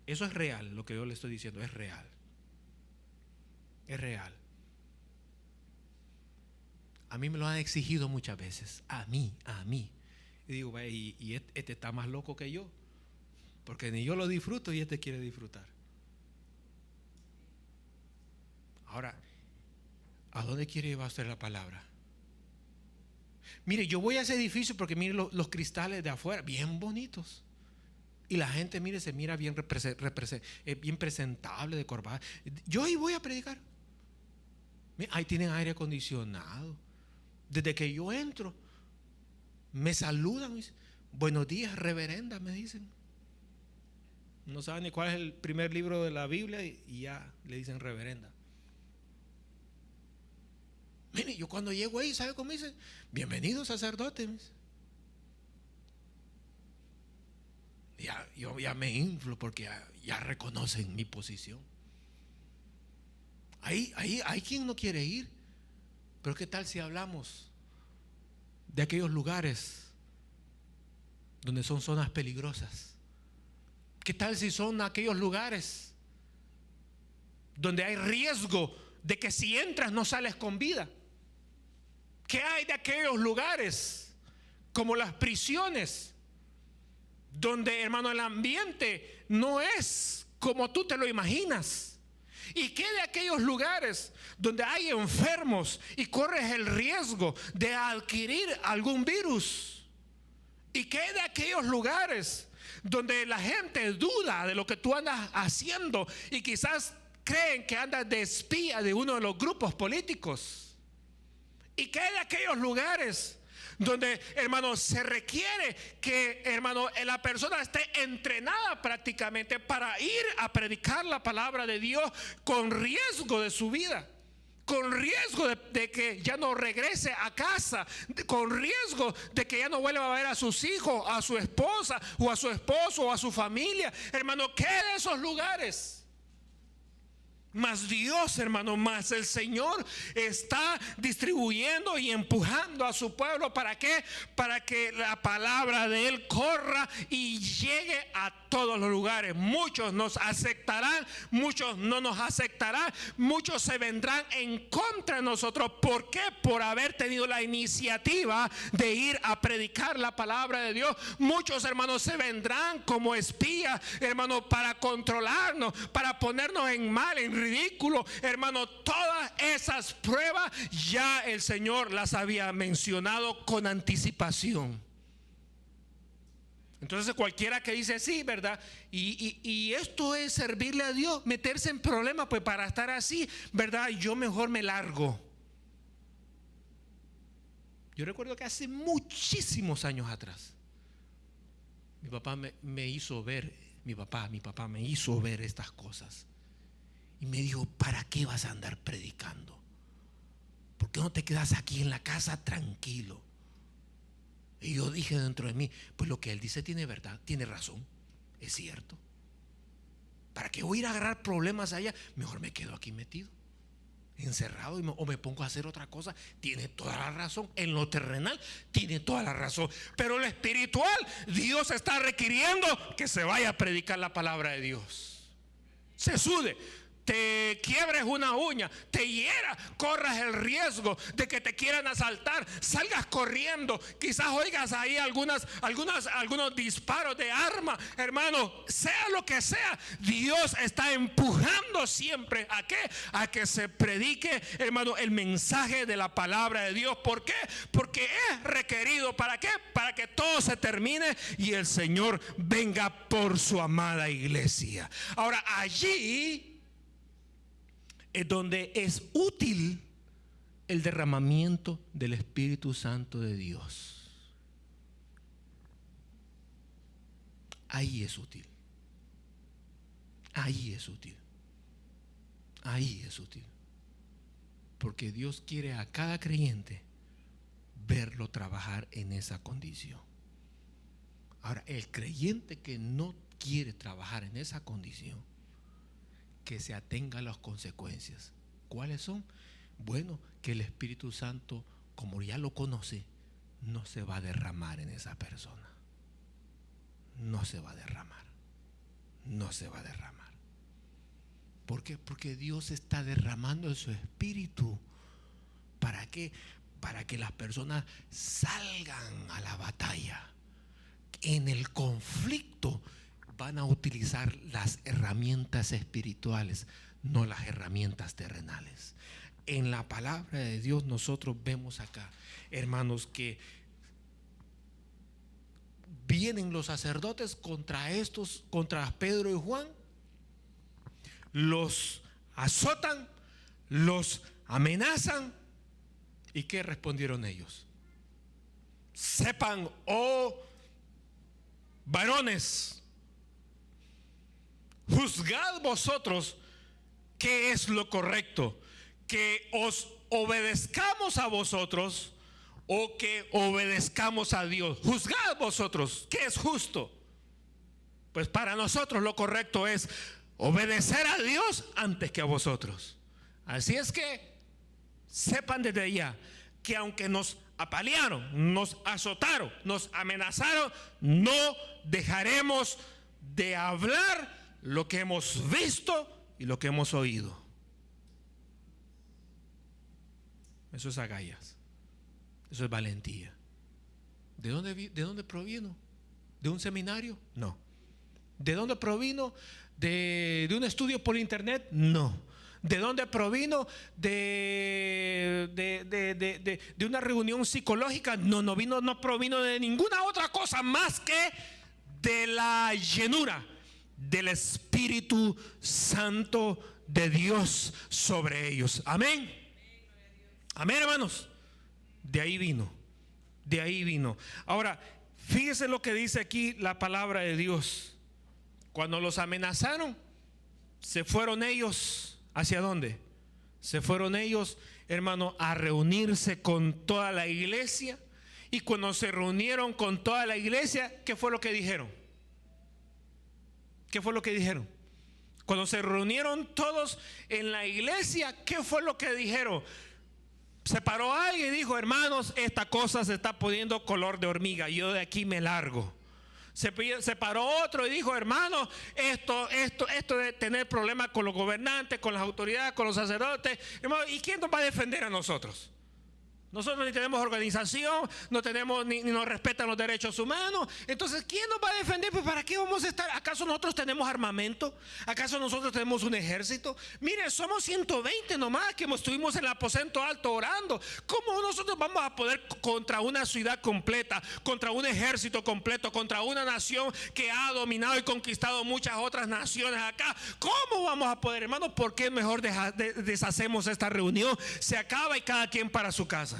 B: Eso es real, lo que yo le estoy diciendo, es real. Es real. A mí me lo han exigido muchas veces. A mí. Y digo, y este está más loco que yo. Porque ni yo lo disfruto y este quiere disfrutar. Ahora, ¿a dónde quiere llevar usted la palabra? Mire, yo voy a ese edificio porque mire los cristales de afuera, bien bonitos. Y la gente, mire, se mira bien, bien presentable, de corbata. Yo ahí voy a predicar. Ahí tienen aire acondicionado. Desde que yo entro, me saludan. Me dicen, buenos días, reverenda, me dicen. No saben ni cuál es el primer libro de la Biblia y ya le dicen reverenda. Mire, yo cuando llego ahí, ¿sabe cómo me dicen? Bienvenido, sacerdote. Me dicen. Yo ya me inflo porque ya reconocen mi posición. Hay quien no quiere ir. Pero ¿qué tal si hablamos de aquellos lugares donde son zonas peligrosas? ¿Qué tal si son aquellos lugares donde hay riesgo de que si entras no sales con vida? ¿Qué hay de aquellos lugares como las prisiones? Donde, hermano, el ambiente no es como tú te lo imaginas. ¿Y qué de aquellos lugares donde hay enfermos y corres el riesgo de adquirir algún virus? ¿Y qué de aquellos lugares donde la gente duda de lo que tú andas haciendo y quizás creen que andas de espía de uno de los grupos políticos? ¿Y qué de aquellos lugares donde, hermano, se requiere que, hermano, la persona esté entrenada prácticamente para ir a predicar la palabra de Dios con riesgo de su vida, con riesgo de que ya no regrese a casa, con riesgo de que ya no vuelva a ver a sus hijos, a su esposa o a su esposo o a su familia? Hermano, ¿qué de esos lugares Mas Dios, hermano, más el Señor está distribuyendo y empujando a su pueblo. ¿Para qué? Para que la palabra de Él corra y llegue a todos los lugares. Muchos nos aceptarán, muchos no nos aceptarán, muchos se vendrán en contra de nosotros. ¿Por qué? Por haber tenido la iniciativa de ir a predicar la palabra de Dios. Muchos, hermanos, se vendrán como espías, hermanos, para controlarnos, para ponernos en mal, en ridículo. Hermano, todas esas pruebas ya el Señor las había mencionado con anticipación. Entonces cualquiera que dice sí, ¿verdad? Y esto es servirle a Dios, meterse en problemas, pues para estar así, ¿verdad? Yo mejor me largo. Yo recuerdo que hace muchísimos años atrás mi papá me hizo ver, mi papá me hizo ver estas cosas. Y me dijo, ¿para qué vas a andar predicando? ¿Por qué no te quedas aquí en la casa tranquilo? Y yo dije dentro de mí, pues lo que él dice tiene verdad, tiene razón, es cierto. ¿Para qué voy a ir a agarrar problemas allá? Mejor me quedo aquí metido, encerrado, o me pongo a hacer otra cosa. Tiene toda la razón. En lo terrenal tiene toda la razón, pero en lo espiritual Dios está requiriendo que se vaya a predicar la palabra de Dios. Se sude, te quiebres una uña, te hiera, corras el riesgo de que te quieran asaltar, salgas corriendo, quizás oigas ahí algunos disparos de arma, hermano, sea lo que sea, Dios está empujando siempre ¿a qué? A que se predique, hermano, el mensaje de la palabra de Dios. ¿Por qué? Porque es requerido. ¿Para qué? Para que todo se termine y el Señor venga por su amada iglesia. Ahora, allí es donde es útil el derramamiento del Espíritu Santo de Dios. Ahí es útil. Ahí es útil. Ahí es útil. Porque Dios quiere a cada creyente verlo trabajar en esa condición. Ahora, el creyente que no quiere trabajar en esa condición, que se atenga a las consecuencias. ¿Cuáles son? Bueno, que el Espíritu Santo, como ya lo conoce, no se va a derramar en esa persona. No se va a derramar. No se va a derramar. ¿Por qué? Porque Dios está derramando en su Espíritu. ¿Para qué? Para que las personas salgan a la batalla. En el conflicto van a utilizar las herramientas espirituales, no las herramientas terrenales. En la palabra de Dios nosotros vemos acá, hermanos, que vienen los sacerdotes contra Pedro y Juan, los azotan, los amenazan. ¿Y qué respondieron ellos? Sepan, oh varones, juzgad vosotros qué es lo correcto, que os obedezcamos a vosotros o que obedezcamos a Dios. Juzgad vosotros qué es justo. Pues para nosotros lo correcto es obedecer a Dios antes que a vosotros. Así es que sepan desde ya que aunque nos apalearon, nos azotaron, nos amenazaron, no dejaremos de hablar lo que hemos visto y lo que hemos oído. Eso es agallas. Eso es valentía. ¿De dónde provino? ¿De un seminario? No. ¿De dónde provino? ¿De un estudio por internet? No. ¿De dónde provino? ¿De una reunión psicológica? No provino de ninguna otra cosa más que de la llenura del Espíritu Santo de Dios sobre ellos. Amén. Amén, hermanos. De ahí vino. De ahí vino. Ahora, fíjese lo que dice aquí la palabra de Dios. Cuando los amenazaron, se fueron ellos. ¿Hacia dónde? Se fueron ellos, hermano, a reunirse con toda la iglesia. Y cuando se reunieron con toda la iglesia, ¿qué fue lo que dijeron? ¿Qué fue lo que dijeron? Cuando se reunieron todos en la iglesia, ¿qué fue lo que dijeron? Se paró alguien y dijo: hermanos, esta cosa se está poniendo color de hormiga, yo de aquí me largo. Se paró otro y dijo: hermanos, esto de tener problemas con los gobernantes, con las autoridades, con los sacerdotes, hermanos, ¿y quién nos va a defender a nosotros? Nosotros ni tenemos organización, no tenemos ni nos respetan los derechos humanos. Entonces, ¿quién nos va a defender? Pues, ¿para qué vamos a estar? ¿Acaso nosotros tenemos armamento? ¿Acaso nosotros tenemos un ejército? Mire, somos 120 nomás que estuvimos en el aposento alto orando. ¿Cómo nosotros vamos a poder contra una ciudad completa, contra un ejército completo, contra una nación que ha dominado y conquistado muchas otras naciones acá? ¿Cómo vamos a poder, hermanos? ¿Por qué mejor deshacemos esta reunión? Se acaba y cada quien para su casa.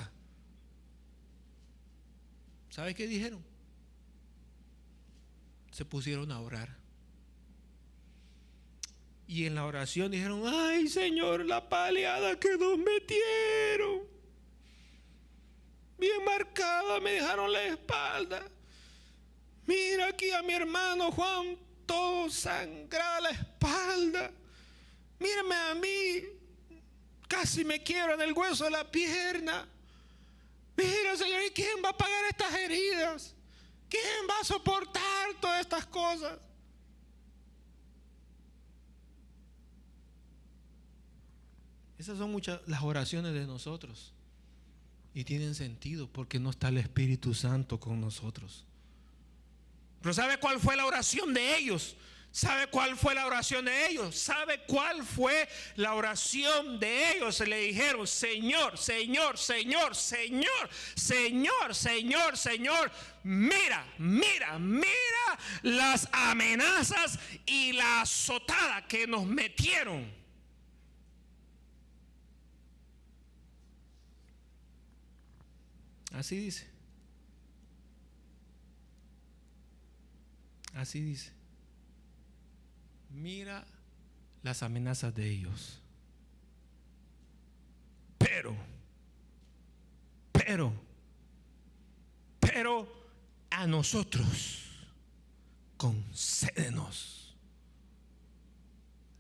B: ¿Sabe qué dijeron? Se pusieron a orar. Y en la oración dijeron: ay, Señor, la paleada que nos metieron, bien marcada, me dejaron la espalda. Mira aquí a mi hermano Juan, todo sangrado la espalda. Mírame a mí, casi me quiebran el hueso de la pierna. Mira, Señor, ¿y quién va a pagar estas heridas? ¿Quién va a soportar todas estas cosas? Esas son muchas las oraciones de nosotros. Y tienen sentido porque no está el Espíritu Santo con nosotros. Pero ¿sabe cuál fue la oración de ellos? ¿Sabe cuál fue la oración de ellos? ¿Sabe cuál fue la oración de ellos? Se le dijeron: Señor, Señor, Señor, Señor, Señor, Señor, Señor, mira, mira, mira las amenazas y la azotada que nos metieron. Así dice. Así dice. Mira las amenazas de ellos. Pero a nosotros concédenos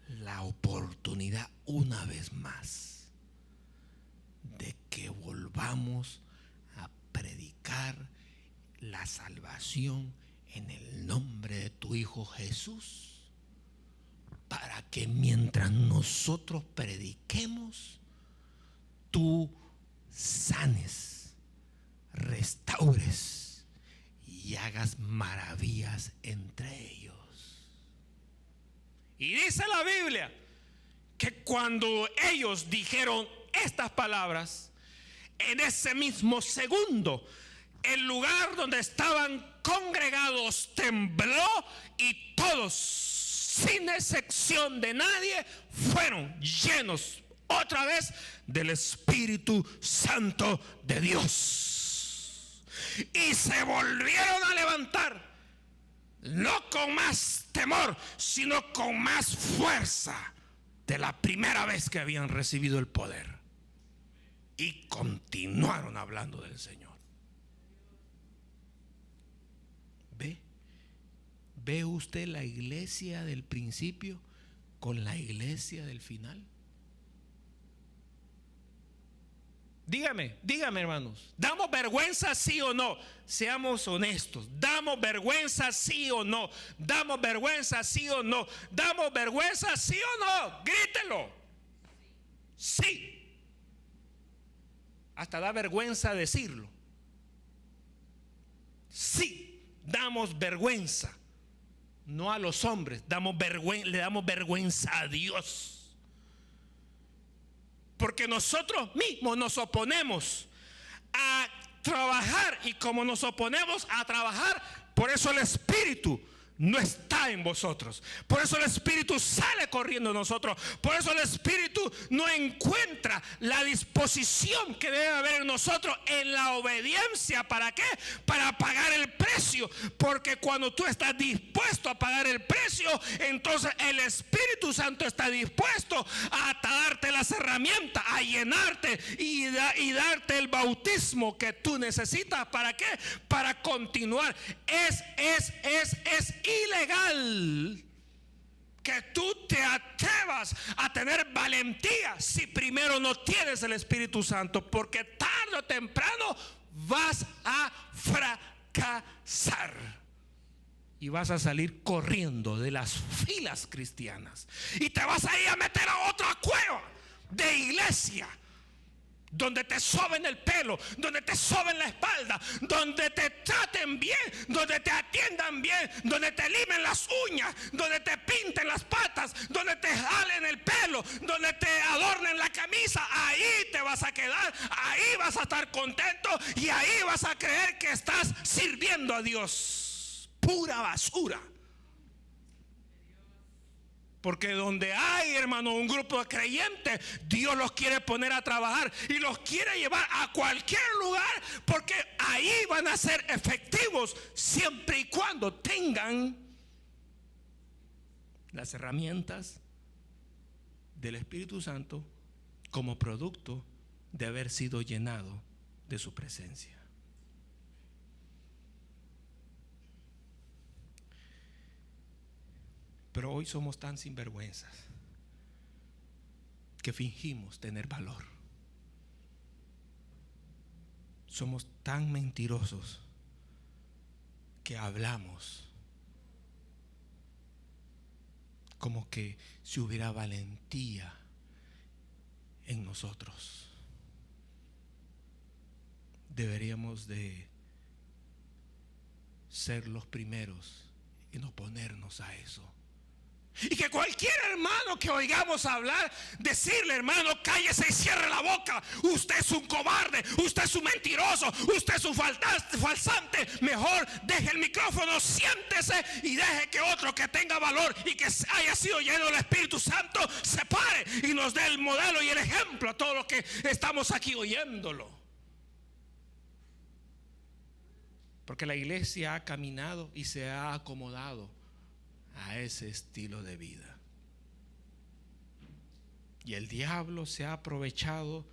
B: la oportunidad una vez más de que volvamos a predicar la salvación en el nombre de tu Hijo Jesús, para que mientras nosotros prediquemos, tú sanes, restaures y hagas maravillas entre ellos. Y dice la Biblia que cuando ellos dijeron estas palabras, en ese mismo segundo, el lugar donde estaban congregados tembló y todos, sin excepción de nadie, fueron llenos otra vez del Espíritu Santo de Dios. Y se volvieron a levantar, no con más temor, sino con más fuerza de la primera vez que habían recibido el poder. Y continuaron hablando del Señor. ¿Ve usted la iglesia del principio con la iglesia del final? Dígame, hermanos, ¿damos vergüenza sí o no? Seamos honestos. ¿Damos vergüenza sí o no? ¿Damos vergüenza sí o no? ¿Damos vergüenza sí o no? Grítelo. Sí. Hasta da vergüenza decirlo. Sí, damos vergüenza. No a los hombres, le damos vergüenza a Dios. Porque nosotros mismos nos oponemos a trabajar, y como nos oponemos a trabajar, por eso el Espíritu no está en vosotros. Por eso el Espíritu sale corriendo en nosotros. Por eso el Espíritu no encuentra la disposición que debe haber en nosotros en la obediencia. ¿Para qué? Para pagar el precio. Porque cuando tú estás dispuesto a pagar el precio, entonces el Espíritu Santo está dispuesto a darte las herramientas, a llenarte y darte el bautismo que tú necesitas. ¿Para qué? Para continuar. Es ilegal que tú te atrevas a tener valentía si primero no tienes el Espíritu Santo, porque tarde o temprano vas a fracasar y vas a salir corriendo de las filas cristianas y te vas a ir a meter a otra cueva de iglesia, donde te soben el pelo, donde te soben la espalda, donde te traten bien, donde te atiendan bien, donde te limen las uñas, donde te pinten las patas, donde te jalen el pelo, donde te adornen la camisa. Ahí te vas a quedar, ahí vas a estar contento y ahí vas a creer que estás sirviendo a Dios. Pura basura. Porque donde hay, hermano, un grupo de creyentes, Dios los quiere poner a trabajar y los quiere llevar a cualquier lugar, porque ahí van a ser efectivos siempre y cuando tengan las herramientas del Espíritu Santo como producto de haber sido llenado de su presencia. Pero hoy somos tan sinvergüenzas que fingimos tener valor. Somos tan mentirosos que hablamos como que si hubiera valentía en nosotros. Deberíamos de ser los primeros en oponernos a eso. Y que cualquier hermano que oigamos hablar, decirle: hermano, cállese y cierre la boca. Usted es un cobarde, usted es un mentiroso, usted es un falsante. Mejor deje el micrófono, siéntese y deje que otro que tenga valor y que haya sido lleno del Espíritu Santo se pare y nos dé el modelo y el ejemplo a todos los que estamos aquí oyéndolo. Porque la iglesia ha caminado y se ha acomodado a ese estilo de vida. Y el diablo se ha aprovechado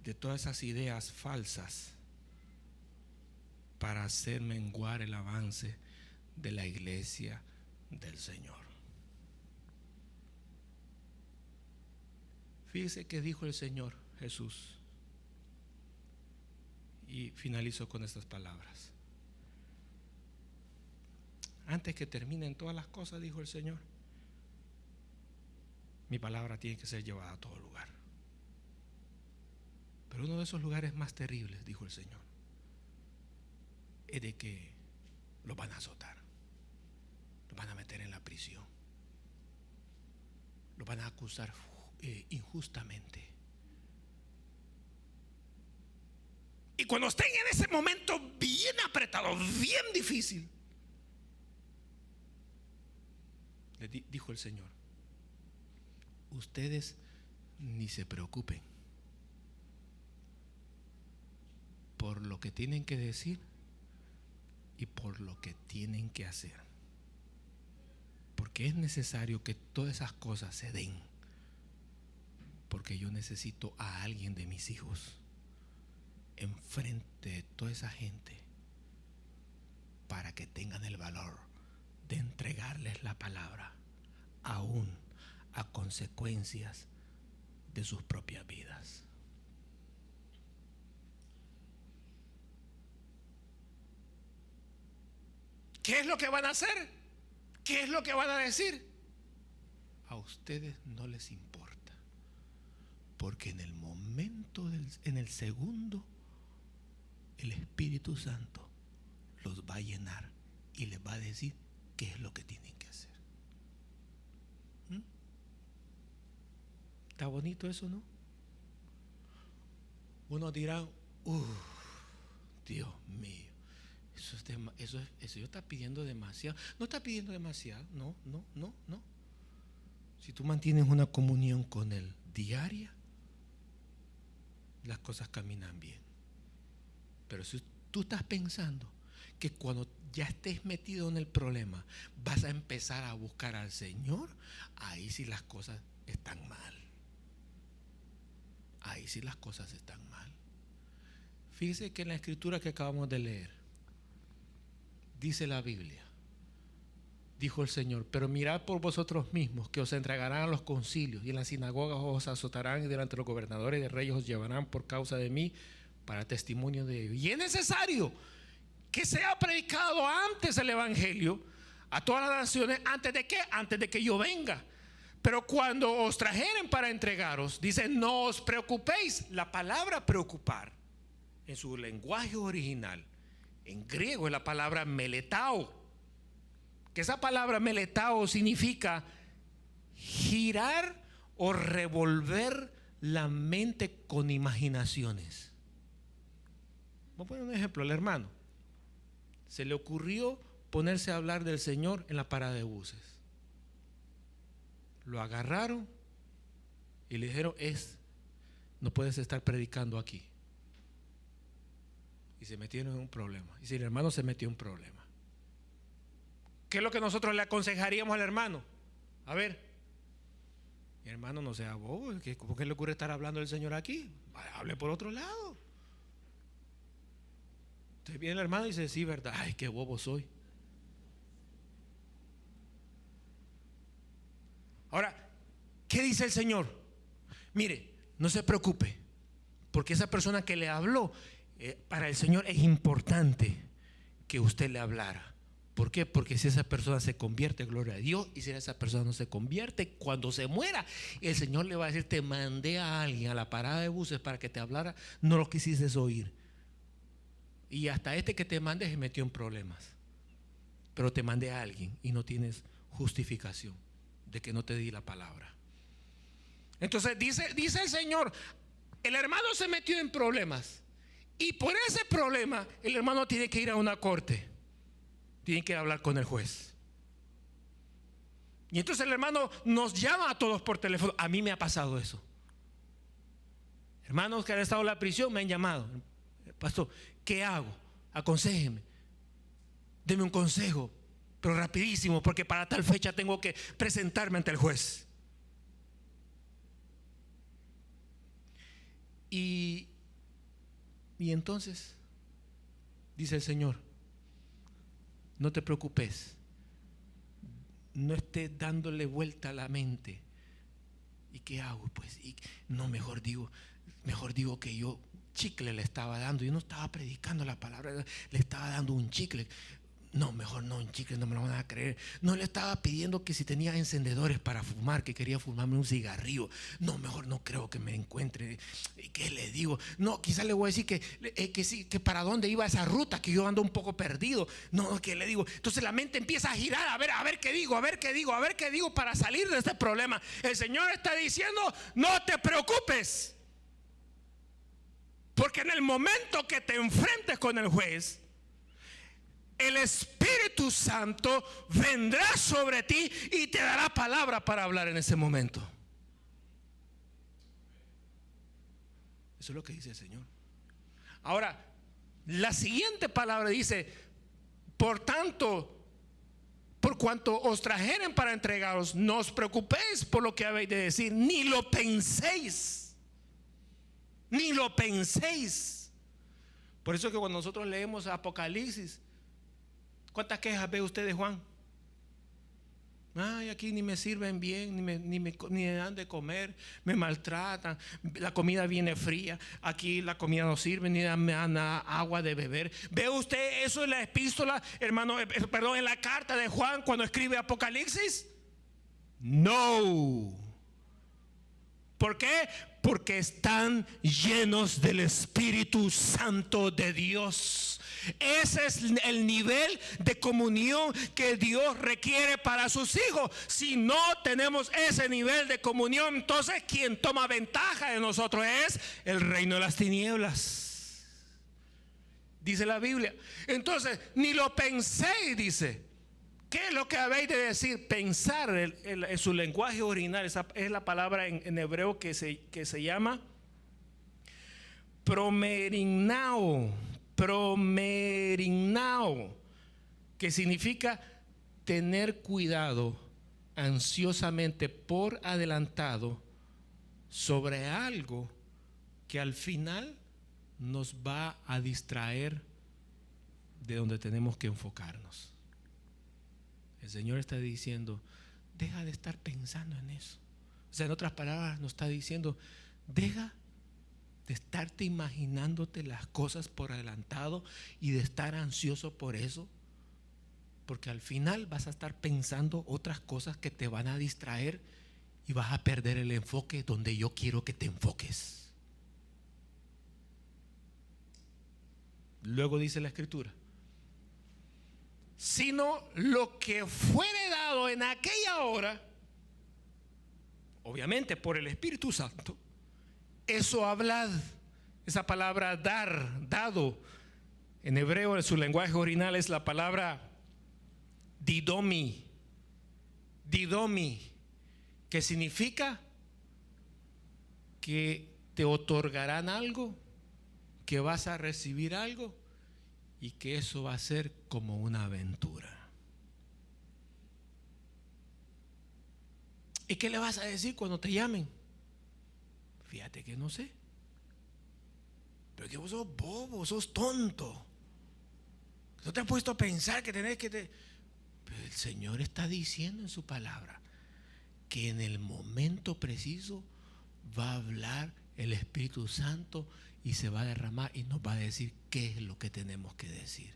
B: de todas esas ideas falsas para hacer menguar el avance de la iglesia del Señor. Fíjese que dijo el Señor Jesús, y finalizo con estas palabras. Antes que terminen todas las cosas, dijo el Señor, mi palabra tiene que ser llevada a todo lugar. Pero uno de esos lugares más terribles, dijo el Señor, es de que los van a azotar, los van a meter en la prisión, los van a acusar injustamente. Y cuando estén en ese momento bien apretado, bien difícil, le dijo el Señor, ustedes ni se preocupen por lo que tienen que decir y por lo que tienen que hacer, porque es necesario que todas esas cosas se den, porque yo necesito a alguien de mis hijos enfrente de toda esa gente para que tengan el valor de entregarles la palabra, aún a consecuencias de sus propias vidas. ¿Qué es lo que van a hacer? ¿Qué es lo que van a decir? A ustedes no les importa, porque en el momento, en el segundo, el Espíritu Santo los va a llenar y les va a decir qué es lo que tienen que hacer. ¿Está bonito eso, no? Unos dirán, Dios mío, eso está pidiendo demasiado. No está pidiendo demasiado, no. Si tú mantienes una comunión con Él diaria, las cosas caminan bien. Pero si tú estás pensando que cuando ya estés metido en el problema vas a empezar a buscar al Señor, ahí sí las cosas están mal. Ahí sí las cosas están mal. Fíjese que en la escritura que acabamos de leer dice la Biblia dijo el Señor, pero mirad por vosotros mismos, que os entregarán a los concilios, y en las sinagogas os azotarán, y delante de los gobernadores y de reyes os llevarán por causa de mí, para testimonio de ellos. Y es necesario que sea predicado antes el evangelio a todas las naciones. ¿Antes de qué? Antes de que yo venga. Pero cuando os trajeren para entregaros, dice, no os preocupéis. La palabra preocupar en su lenguaje original, en griego, es la palabra meletao, que esa palabra meletao significa girar o revolver la mente con imaginaciones. Vamos a poner un ejemplo. Al hermano se le ocurrió ponerse a hablar del Señor en la parada de buses. Lo agarraron y le dijeron, no puedes estar predicando aquí. Y se metieron en un problema. Y si el hermano se metió en un problema, ¿qué es lo que nosotros le aconsejaríamos al hermano? A ver, mi hermano, no sea bobo, ¿por qué le ocurre estar hablando del Señor aquí? Hable por otro lado. Entonces viene el hermano y dice, sí, verdad, ay, qué bobo soy. Ahora, ¿qué dice el Señor? Mire, no se preocupe, porque esa persona que le habló, para el Señor es importante que usted le hablara. ¿Por qué? Porque si esa persona se convierte, gloria a Dios, y si esa persona no se convierte, cuando se muera, el Señor le va a decir, te mandé a alguien a la parada de buses para que te hablara, no lo quisiste oír. Y hasta que te mandé se metió en problemas. Pero te mandé a alguien y no tienes justificación de que no te di la palabra. Entonces dice el Señor, el hermano se metió en problemas, y por ese problema el hermano tiene que ir a una corte, tiene que hablar con el juez. Y entonces el hermano nos llama a todos por teléfono. A mí me ha pasado eso. Hermanos que han estado en la prisión me han llamado. Pastor, ¿qué hago? Aconséjeme, deme un consejo, pero rapidísimo, porque para tal fecha tengo que presentarme ante el juez. Y entonces dice el Señor, no te preocupes, no estés dándole vuelta a la mente. ¿Y qué hago? Pues, no, mejor digo que yo chicle le estaba dando. Yo no estaba predicando la palabra, le estaba dando un chicle. No, mejor no, un chicle, no me lo van a creer. No, le estaba pidiendo que si tenía encendedores para fumar, que quería fumarme un cigarrillo. No, mejor no creo que me encuentre. ¿Qué le digo? No, quizás le voy a decir que sí, que para dónde iba esa ruta, que yo ando un poco perdido. No, ¿qué le digo? Entonces la mente empieza a girar, a ver qué digo para salir de este problema. El Señor está diciendo, no te preocupes, porque en el momento que te enfrentes con el juez, el Espíritu Santo vendrá sobre ti y te dará palabra para hablar en ese momento. Eso es lo que dice el Señor. Ahora, la siguiente palabra dice, por tanto, por cuanto os trajeren para entregaros, no os preocupéis por lo que habéis de decir, ni lo penséis. Ni lo penséis. Por eso que cuando nosotros leemos Apocalipsis, ¿cuántas quejas ve usted de Juan? Ay, aquí ni me sirven bien, ni me dan de comer, me maltratan, la comida viene fría, aquí la comida no sirve, ni me dan agua de beber. ¿Ve usted eso en la epístola, hermano, en la carta de Juan cuando escribe Apocalipsis? No. ¿Por qué? Porque están llenos del Espíritu Santo de Dios. Ese es el nivel de comunión que Dios requiere para sus hijos. Si no tenemos ese nivel de comunión, entonces quien toma ventaja de nosotros es el reino de las tinieblas, dice la Biblia. Entonces, ni lo penséis, dice. ¿Qué es lo que habéis de decir? Pensar en su lenguaje original. Esa es la palabra en hebreo que se llama promerignao, que significa tener cuidado ansiosamente por adelantado sobre algo que al final nos va a distraer de donde tenemos que enfocarnos.
A: El Señor está diciendo, deja de estar pensando en eso. O sea, en otras palabras nos está diciendo, deja de estarte imaginándote las cosas por adelantado y de estar ansioso por eso, porque al final vas a estar pensando otras cosas que te van a distraer y vas a perder el enfoque donde yo quiero que te enfoques. Luego dice la Escritura, sino lo que fuere dado en aquella hora, obviamente por el Espíritu Santo, eso hablad. Esa palabra dar, dado, en hebreo en su lenguaje original es la palabra didomi, que significa que te otorgarán algo, que vas a recibir algo y que eso va a ser como una aventura. ¿Y qué le vas a decir cuando te llamen? Fíjate que no sé. Pero que vos sos bobo, sos tonto. No te has puesto a pensar que tenés que... Pero el Señor está diciendo en su palabra que en el momento preciso va a hablar el Espíritu Santo y se va a derramar y nos va a decir qué es lo que tenemos que decir.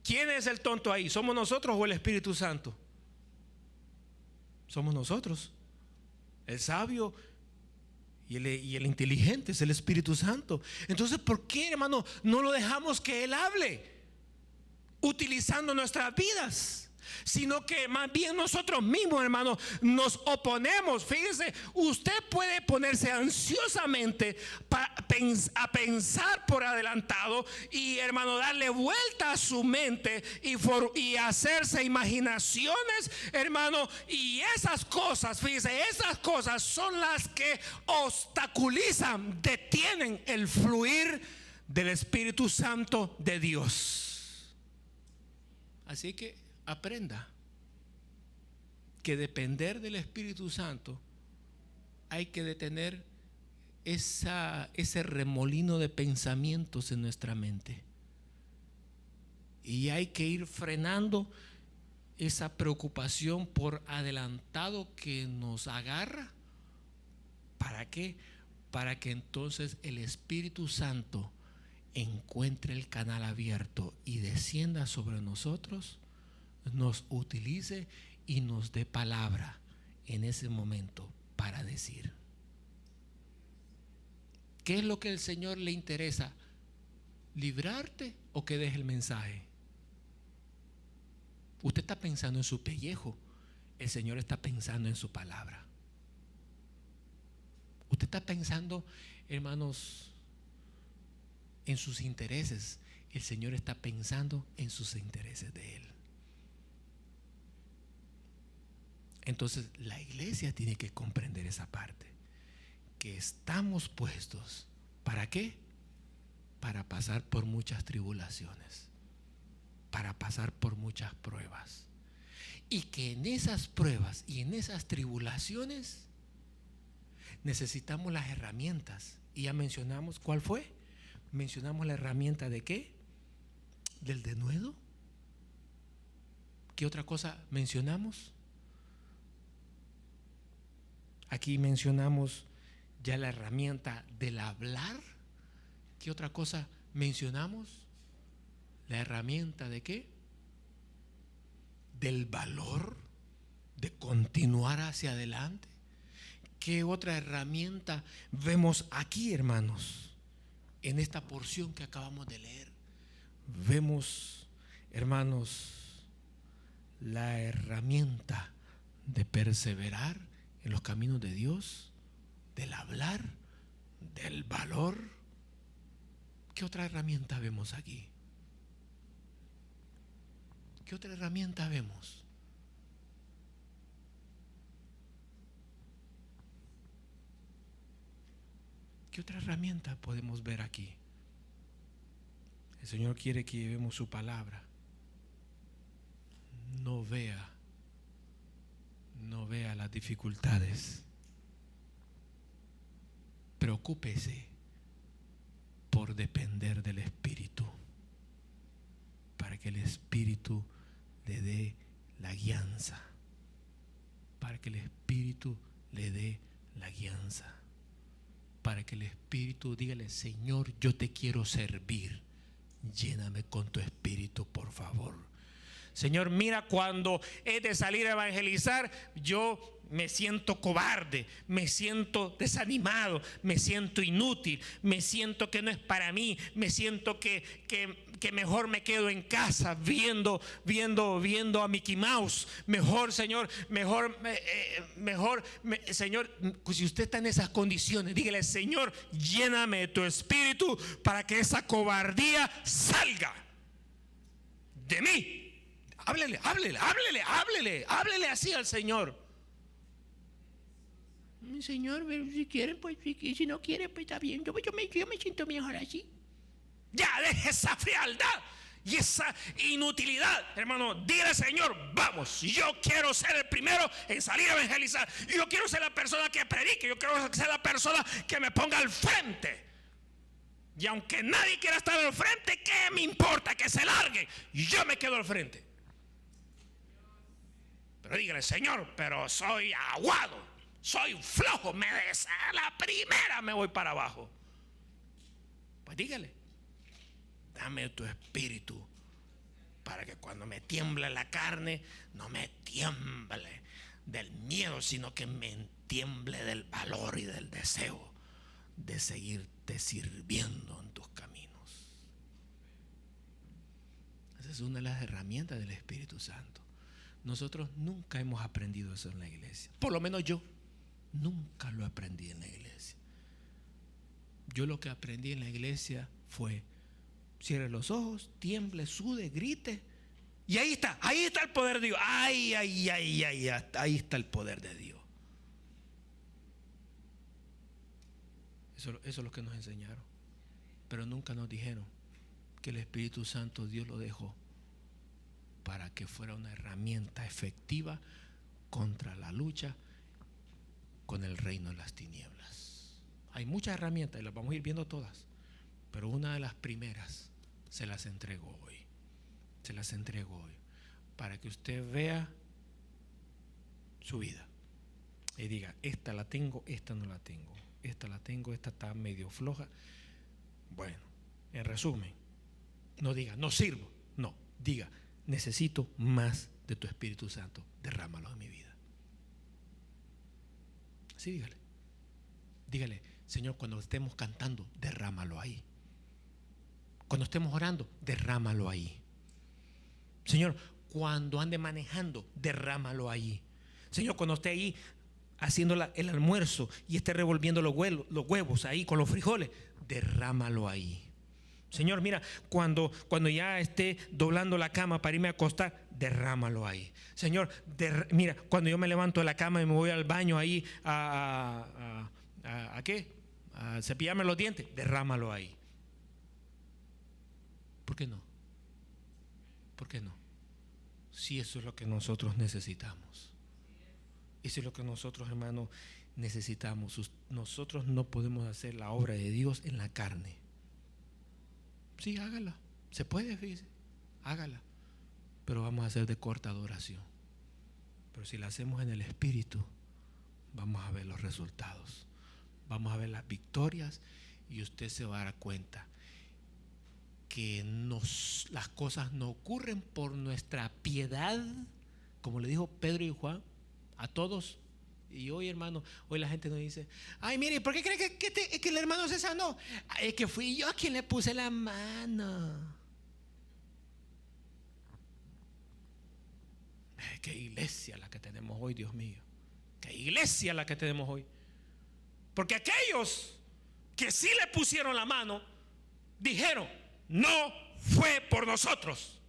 A: ¿Quién es el tonto ahí? ¿Somos nosotros o el Espíritu Santo? Somos nosotros. El sabio y el inteligente es el Espíritu Santo. Entonces, ¿por qué, hermano, no lo dejamos que Él hable utilizando nuestras vidas? Sino que más bien nosotros mismos, hermano, nos oponemos. Fíjese, usted puede ponerse ansiosamente a pensar por adelantado y, hermano, darle vuelta a su mente y hacerse imaginaciones, hermano, y esas cosas, fíjese, esas cosas son las que obstaculizan, detienen el fluir del Espíritu Santo de Dios. Así que aprenda que depender del Espíritu Santo hay que detener ese remolino de pensamientos en nuestra mente, y hay que ir frenando esa preocupación por adelantado que nos agarra. ¿Para qué? Para que entonces el Espíritu Santo encuentre el canal abierto y descienda sobre nosotros, nos utilice y nos dé palabra en ese momento para decir. ¿Qué es lo que el Señor le interesa? ¿Librarte o que deje el mensaje? Usted está pensando en su pellejo, el Señor está pensando en su palabra. Usted está pensando, hermanos, en sus intereses, el Señor está pensando en sus intereses de Él. Entonces la iglesia tiene que comprender esa parte, que estamos puestos, ¿para qué? Para pasar por muchas tribulaciones, para pasar por muchas pruebas, y que en esas pruebas y en esas tribulaciones necesitamos las herramientas. Y ya mencionamos, ¿cuál fue? Mencionamos la herramienta de ¿qué? Del denuedo. ¿Qué otra cosa mencionamos? Aquí mencionamos ya la herramienta del hablar. ¿Qué otra cosa mencionamos? La herramienta de ¿qué? Del valor, de continuar hacia adelante. ¿Qué otra herramienta vemos aquí, hermanos? En esta porción que acabamos de leer, vemos, hermanos, la herramienta de perseverar en los caminos de Dios, del hablar, del valor. ¿Qué otra herramienta vemos aquí? ¿Qué otra herramienta vemos? ¿Qué otra herramienta podemos ver aquí? El Señor quiere que llevemos su palabra. No vea las dificultades. Preocúpese por depender del Espíritu, para que el Espíritu le dé la guianza. Para que el Espíritu le dé la guianza. Para que el Espíritu dígale: Señor, yo te quiero servir. Lléname con tu Espíritu, por favor. Señor, mira, cuando he de salir a evangelizar, yo me siento cobarde, me siento desanimado, me siento inútil, me siento que no es para mí, me siento que mejor me quedo en casa viendo a Mickey Mouse. Mejor, Señor, Señor, si usted está en esas condiciones, dígale: Señor, lléname de tu Espíritu para que esa cobardía salga de mí. Háblele así al Señor. Señor, si quieren, pues, y si no quieren, pues está bien. Yo me siento mejor así. Ya, deje esa frialdad y esa inutilidad, hermano. Dile: Señor, vamos, yo quiero ser el primero en salir a evangelizar. Yo quiero ser la persona que predique. Yo quiero ser la persona que me ponga al frente. Y aunque nadie quiera estar al frente, ¿qué me importa? Que se largue. Yo me quedo al frente. Pero dígale: Señor, pero soy aguado, soy flojo, a la primera me voy para abajo. Pues dígale: dame tu Espíritu para que cuando me tiemble la carne, no me tiemble del miedo, sino que me tiemble del valor y del deseo de seguirte sirviendo en tus caminos. Esa es una de las herramientas del Espíritu Santo. Nosotros nunca hemos aprendido eso en la iglesia. Por lo menos yo nunca lo aprendí en la iglesia. Yo lo que aprendí en la iglesia fue: cierre los ojos, tiemble, sude, grite. Y ahí está el poder de Dios. Ahí está el poder de Dios. Eso es lo que nos enseñaron. Pero nunca nos dijeron que el Espíritu Santo Dios lo dejó para que fuera una herramienta efectiva contra la lucha con el reino de las tinieblas. Hay muchas herramientas y las vamos a ir viendo todas, pero una de las primeras se las entrego hoy. Para que usted vea su vida y diga: esta la tengo, esta no la tengo, esta la tengo, esta está medio floja. Bueno, en resumen, no diga: no sirvo. No, diga: necesito más de tu Espíritu Santo, derrámalo en mi vida. Así dígale: Señor, cuando estemos cantando, derrámalo ahí. Cuando estemos orando, derrámalo ahí. Señor, cuando ande manejando, derrámalo ahí. Señor, cuando esté ahí haciendo el almuerzo y esté revolviendo los huevos ahí con los frijoles, derrámalo ahí. Señor, mira, cuando ya esté doblando la cama para irme a acostar, derrámalo ahí. Señor, mira, cuando yo me levanto de la cama y me voy al baño ahí ¿a qué? A cepillarme los dientes, derrámalo ahí. ¿Por qué no? ¿Por qué no? Si eso es lo que nosotros necesitamos. Eso es lo que nosotros, hermanos, necesitamos. Nosotros no podemos hacer la obra de Dios en la carne. Sí, hágala. Se puede, fíjese. Hágala. Pero vamos a hacer de corta duración. Pero si la hacemos en el Espíritu, vamos a ver los resultados. Vamos a ver las victorias y usted se va a dar cuenta que las cosas no ocurren por nuestra piedad, como le dijo Pedro y Juan a todos. Y hoy, hermano, hoy la gente nos dice: ay, mire, ¿por qué cree que el hermano se sanó? Es que fui yo a quien le puse la mano. Qué iglesia la que tenemos hoy, Dios mío. Qué iglesia la que tenemos hoy. Porque aquellos que sí le pusieron la mano dijeron: no fue por nosotros,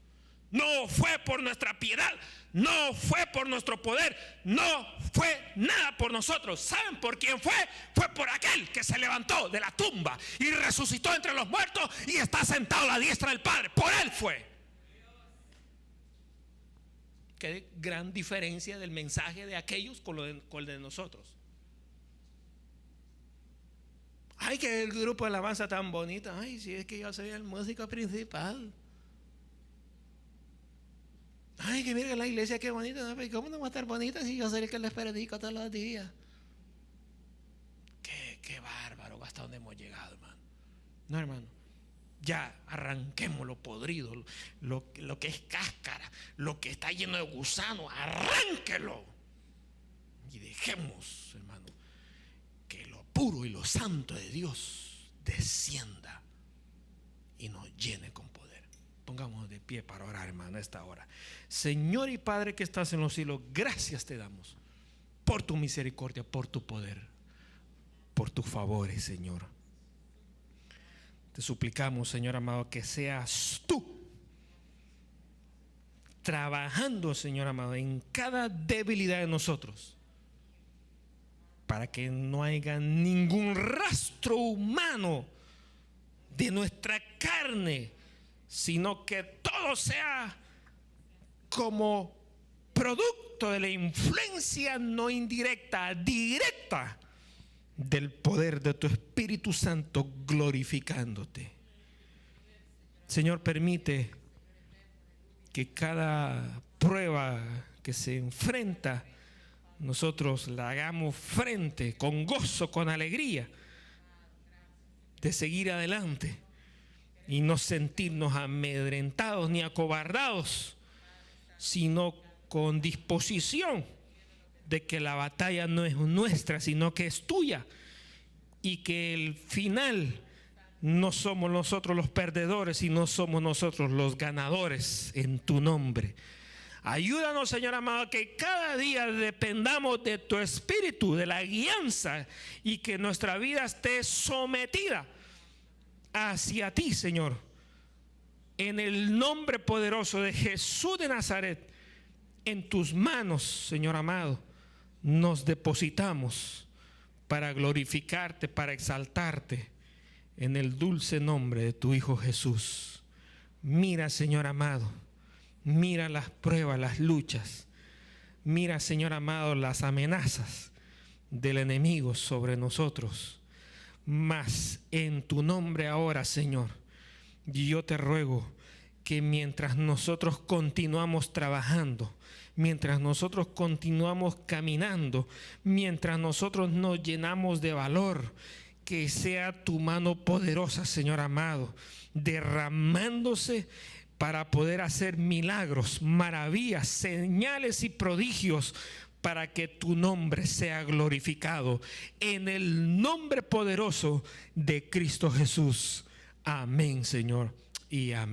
A: no fue por nuestra piedad, no fue por nuestro poder, no fue nada por nosotros. ¿Saben por quién fue? Fue por aquel que se levantó de la tumba y resucitó entre los muertos y está sentado a la diestra del Padre. Por él fue. Qué gran diferencia del mensaje de aquellos con el de nosotros. Ay, que el grupo de alabanza tan bonito. Ay, si es que yo soy el músico principal. Ay, que mira la iglesia, qué bonita. ¿No? ¿Cómo no va a estar bonita si yo soy el que les predico todos los días? Qué bárbaro, hasta dónde hemos llegado, hermano. No, hermano. Ya arranquemos lo podrido, lo que es cáscara, lo que está lleno de gusano, arránquelo. Y dejemos, hermano, que lo puro y lo santo de Dios descienda y nos llene con poder. Pongámonos de pie para orar, hermano, a esta hora. Señor y Padre que estás en los cielos, gracias te damos por tu misericordia, por tu poder, por tus favores, Señor. Te suplicamos, Señor amado, que seas tú trabajando, Señor amado, en cada debilidad de nosotros, para que no haya ningún rastro humano de nuestra carne, sino que todo sea como producto de la influencia no indirecta, directa del poder de tu Espíritu Santo glorificándote. Señor, permite que cada prueba que se enfrenta, nosotros la hagamos frente con gozo, con alegría, de seguir adelante y no sentirnos amedrentados ni acobardados, sino con disposición de que la batalla no es nuestra, sino que es tuya, y que el final no somos nosotros los perdedores, sino somos nosotros los ganadores en tu nombre. Ayúdanos, Señor amado, que cada día dependamos de tu Espíritu, de la guianza, y que nuestra vida esté sometida hacia ti, Señor. En el nombre poderoso de Jesús de Nazaret, en tus manos, Señor amado, nos depositamos para glorificarte, para exaltarte, en el dulce nombre de tu Hijo Jesús. Mira, Señor amado, mira las pruebas, las luchas. Mira, Señor amado, las amenazas del enemigo sobre nosotros. Mas en tu nombre ahora, Señor, yo te ruego que mientras nosotros continuamos trabajando, mientras nosotros continuamos caminando, mientras nosotros nos llenamos de valor, que sea tu mano poderosa, Señor amado, derramándose para poder hacer milagros, maravillas, señales y prodigios, para que tu nombre sea glorificado en el nombre poderoso de Cristo Jesús. Amén, Señor, y amén.